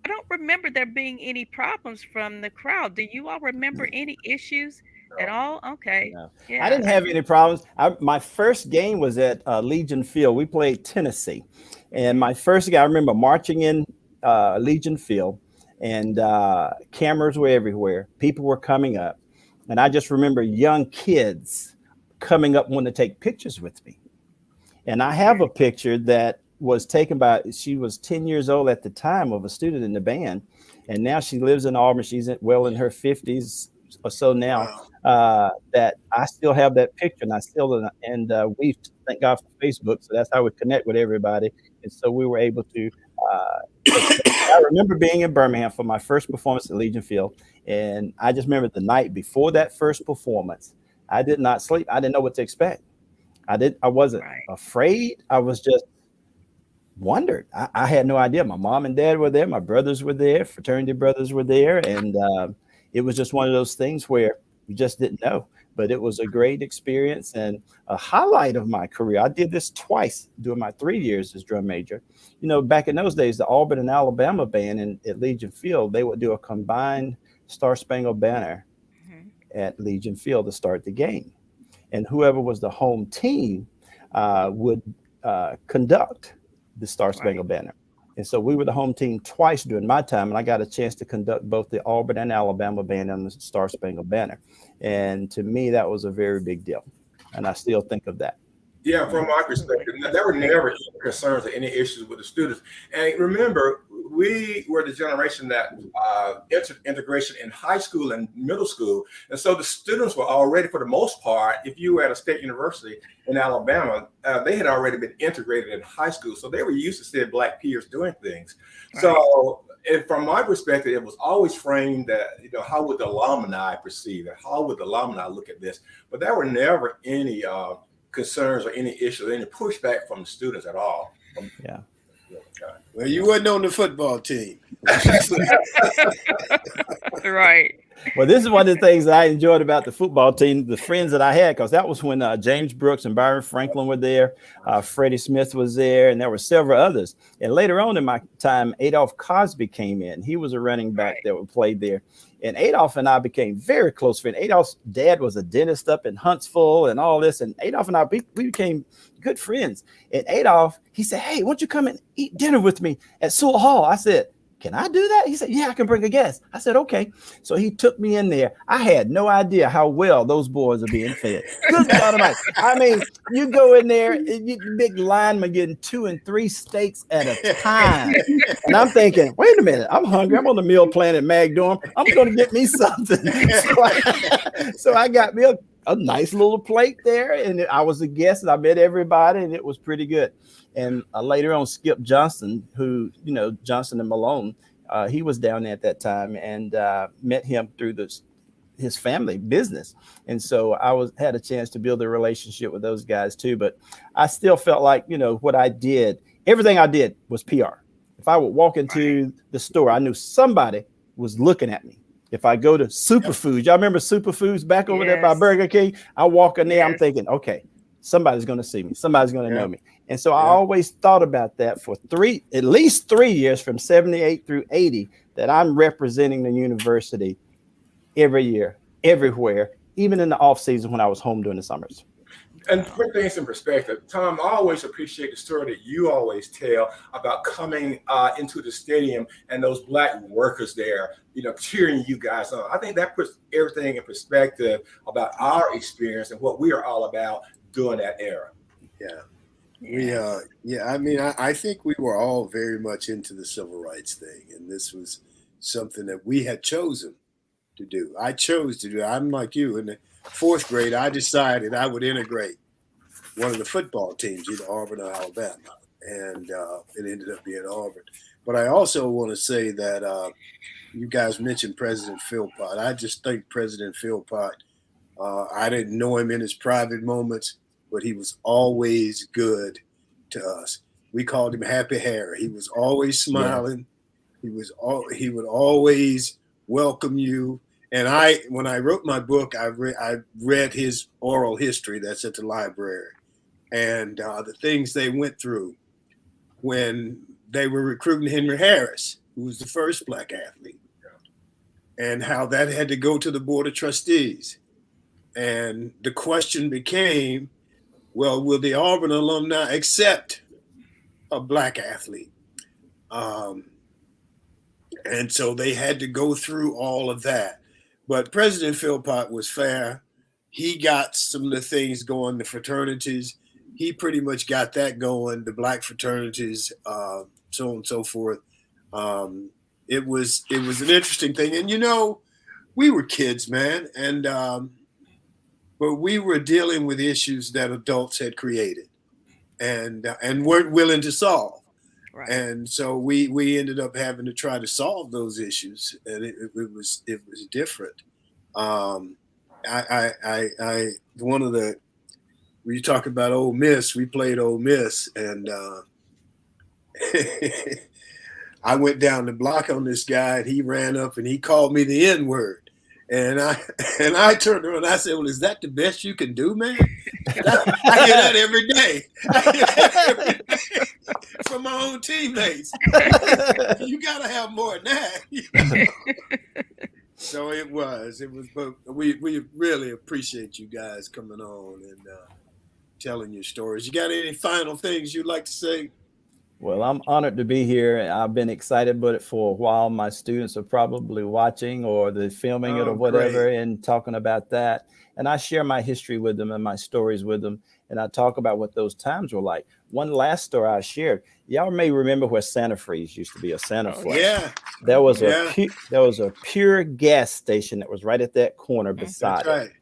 don't remember there being any problems from the crowd. Do you all remember any issues at all? Okay. No. Yeah. I didn't have any problems. My first game was at Legion Field. We played Tennessee. And my first game, I remember marching in Legion Field, and cameras were everywhere. People were coming up. And I just remember young kids coming up wanting to take pictures with me. And I have a picture that was taken she was 10 years old at the time, of a student in the band. And now she lives in Auburn. She's well in her 50s or so now. That I still have that picture, and we thank God for Facebook. So that's how we connect with everybody. And so we were able to, I remember being in Birmingham for my first performance at Legion Field. And I just remember the night before that first performance, I did not sleep. I didn't know what to expect. I wasn't afraid. I was just wondered. I had no idea. My mom and dad were there. My brothers were there. Fraternity brothers were there. And it was just one of those things where you just didn't know. But it was a great experience and a highlight of my career. I did this twice during my 3 years as drum major. Back in those days, the Auburn and Alabama band at Legion Field, they would do a combined Star Spangled Banner at Legion Field to start the game. And whoever was the home team would conduct the Star Spangled Banner. And so we were the home team twice during my time, and I got a chance to conduct both the Auburn and Alabama band on the Star Spangled Banner. And to me, that was a very big deal. And I still think of that. Yeah, from my perspective, there were never any concerns or any issues with the students. And remember, we were the generation that entered integration in high school and middle school. And so the students were already, for the most part, if you were at a state university in Alabama, they had already been integrated in high school. So they were used to seeing Black peers doing things. Right. So from my perspective, it was always framed that, how would the alumni perceive it? How would the alumni look at this? But there were never any concerns or any issues, any pushback from the students at all. Yeah. Well, you wasn't on the football team. Right. Well, this is one of the things that I enjoyed about the football team, the friends that I had, because that was when James Brooks and Byron Franklin were there. Freddie Smith was there, and there were several others. And later on in my time, Adolph Cosby came in. He was a running back that played there. And Adolph and I became very close friends. Adolph's dad was a dentist up in Huntsville and all this. And Adolph and I, we became good friends. And Adolph, he said, "Hey, why don't you come and eat dinner with me at Sewell Hall?" I said, "Can I do that?" He said, "Yeah, I can bring a guest." I said, "Okay." So he took me in there. I had no idea how well those boys are being fed. Good God Almighty. I mean, you go in there, and you big linemen getting 2 and 3 steaks at a time. And I'm thinking, wait a minute, I'm hungry. I'm on the meal plan at Magdorm. I'm going to get me something. So I got me a nice little plate there, and I was a guest, and I met everybody, and it was pretty good. And later on, Skip Johnson, who, Johnson and Malone, he was down there at that time, and met him through his family business. And so I had a chance to build a relationship with those guys too. But I still felt like, what I did, everything I did was PR. If I would walk into the store, I knew somebody was looking at me. If I go to Superfoods, y'all remember Superfoods back over there by Burger King? I walk in there, I'm thinking, okay, somebody's going to see me. Somebody's going to know me. And so I always thought about that for at least 3 years, from 78 through 80, that I'm representing the university every year, everywhere, even in the off season when I was home during the summers. And put things in perspective, Thom, I always appreciate the story that you always tell about coming into the stadium and those Black workers there, cheering you guys on. I think that puts everything in perspective about our experience and what we are all about during that era. I think we were all very much into the civil rights thing, and this was something that we had chosen to do. I chose to do. I'm like you. In the fourth grade, I decided I would integrate one of the football teams, either Auburn or Alabama, and it ended up being Auburn. But I also want to say that you guys mentioned President Philpott. I just think President Philpott, I didn't know him in his private moments, but he was always good to us. We called him Happy Harry. He was always smiling. Yeah. He would always welcome you. And when I wrote my book, I read his oral history that's at the library, and the things they went through when they were recruiting Henry Harris, who was the first Black athlete, and how that had to go to the Board of Trustees. And the question became, well, will the Auburn alumni accept a Black athlete? And so they had to go through all of that. But President Philpott was fair. He got some of the things going, the fraternities. He pretty much got that going, the Black fraternities, so on and so forth. It was an interesting thing. And, we were kids, man. And but we were dealing with issues that adults had created and weren't willing to solve. Right. And so we ended up having to try to solve those issues, and it was different. When you talk about Ole Miss, we played Ole Miss, and I went down the block on this guy, and he ran up and he called me the N-word. And I turned around and I said, well, is that the best you can do, man? I hear that every day. From my own teammates. You got to have more than that. So it was, but we really appreciate you guys coming on and telling your stories. You got any final things you'd like to say? Well, I'm honored to be here. I've been excited about it for a while. My students are probably watching or they're filming it or whatever and talking about that. And I share my history with them and my stories with them. And I talk about what those times were like. One last story I shared. Y'all may remember where Santa Freeze used to be, a Santa Flex. Yeah. There was a pure gas station that was right at that corner beside it.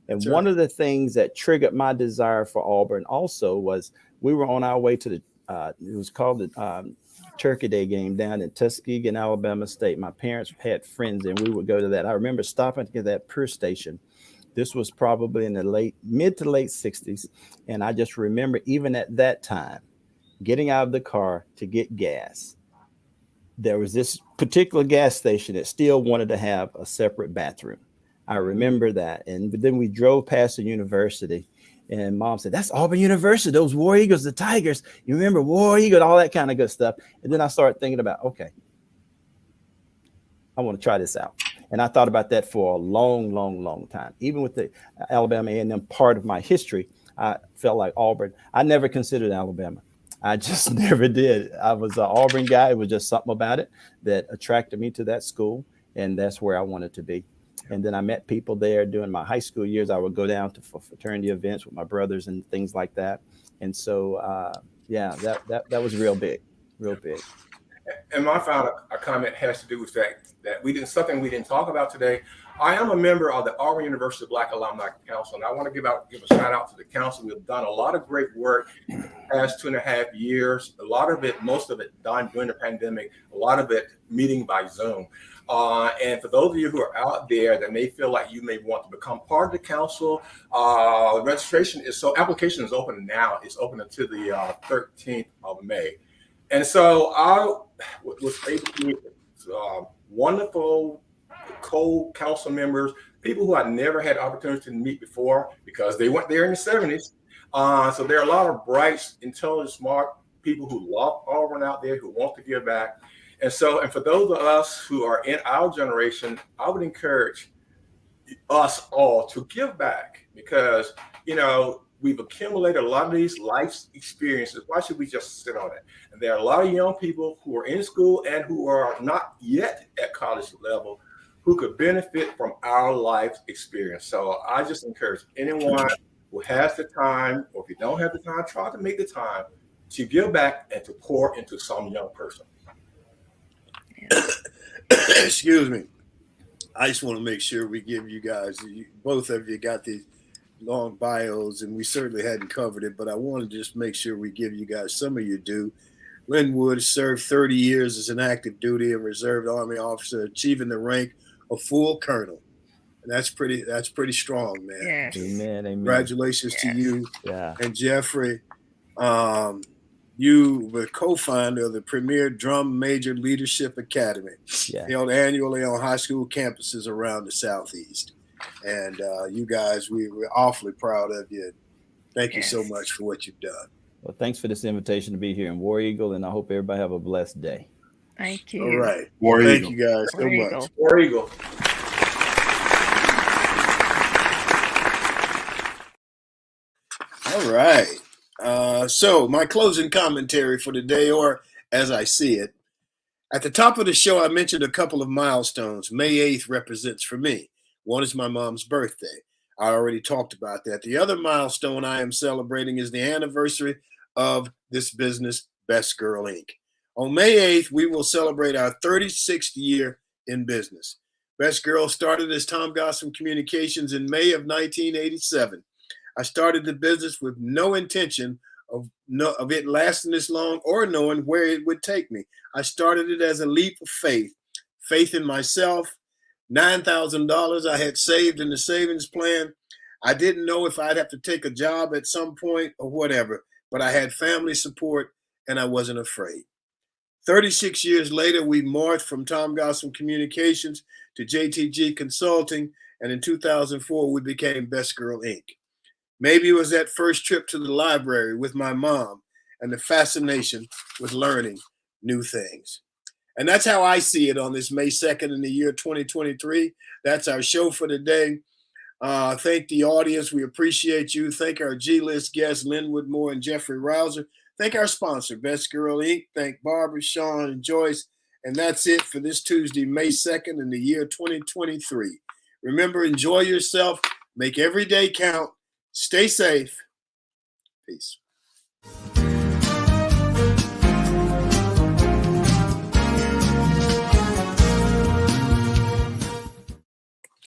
And one of the things that triggered my desire for Auburn also was we were on our way to the it was called the Turkey Day game down in Tuskegee and Alabama State. My parents had friends and we would go to that. I remember stopping to get that pure station. This was probably in the mid to late 60s. And I just remember even at that time, getting out of the car to get gas. There was this particular gas station that still wanted to have a separate bathroom. I remember that. And then we drove past the university. And Mom said, that's Auburn University, those War Eagles, the Tigers. You remember War Eagle, all that kind of good stuff. And then I started thinking about, okay, I want to try this out. And I thought about that for a long, long, long time. Even with the Alabama A&M part of my history, I felt like Auburn. I never considered Alabama. I just never did. I was an Auburn guy. It was just something about it that attracted me to that school. And that's where I wanted to be. And then I met people there during my high school years. I would go down to fraternity events with my brothers and things like that. And so, that was real big. And my final comment has to do with that something we didn't talk about today. I am a member of the Auburn University Black Alumni Council, and I want to give a shout out to the council. We've done a lot of great work in the past 2.5 years. Most of it done during the pandemic. A lot of it meeting by Zoom. And for those of you who are out there that may feel like you may want to become part of the council, application is open now. It's open until the 13th of May. And so I was able to meet wonderful co-council members, people who I never had opportunity to meet before because they weren't there in the 70s. So there are a lot of bright, intelligent, smart people who love Auburn out there who want to give back. And for those of us who are in our generation, I would encourage us all to give back because, you know, we've accumulated a lot of these life experiences. Why should we just sit on it? And there are a lot of young people who are in school and who are not yet at college level who could benefit from our life experience. So I just encourage anyone who has the time, or if you don't have the time, try to make the time to give back and to pour into some young person. Excuse me. I just want to make sure we give you guys, both of you got these long bios, and we certainly hadn't covered it, but I want to just make sure we give you guys some of your due. Linwood served 30 years as an active duty and reserve Army officer, achieving the rank of full colonel. And that's pretty strong, man. Yes. Amen. Amen. Congratulations to you. Yeah. And Jeffrey, you were co-founder of the premier Drum Major Leadership Academy, held annually on high school campuses around the Southeast. And you guys, we're awfully proud of you. Thank you so much for what you've done. Well, thanks for this invitation to be here in War Eagle, and I hope everybody have a blessed day. Thank you. All right. War Thank Eagle. you guys so War much. Eagle. War Eagle. All right. So my closing commentary for today, or as I see it, at the top of the show, I mentioned a couple of milestones. May 8th represents for me. One is my mom's birthday. I already talked about that. The other milestone I am celebrating is the anniversary of this business, Best Girl Inc. On May 8th, we will celebrate our 36th year in business. Best Girl started as Thom Communications in May of 1987. I started the business with no intention of it lasting this long or knowing where it would take me. I started it as a leap of faith in myself. $9,000 I had saved in the savings plan. I didn't know if I'd have to take a job at some point or whatever, but I had family support and I wasn't afraid. 36 years later, we morphed from Thom Communications to JTG Consulting, and in 2004, we became Best Girl Inc. Maybe it was that first trip to the library with my mom and the fascination with learning new things. And that's how I see it on this May 2nd in the year 2023. That's our show for today. Thank the audience. We appreciate you. Thank our G-list guests, Linwood Moore and Jeffrey Rouser. Thank our sponsor, Best Girl Inc. Thank Barbara, Sean, and Joyce. And that's it for this Tuesday, May 2nd in the year 2023. Remember, enjoy yourself. Make every day count. Stay safe. Peace.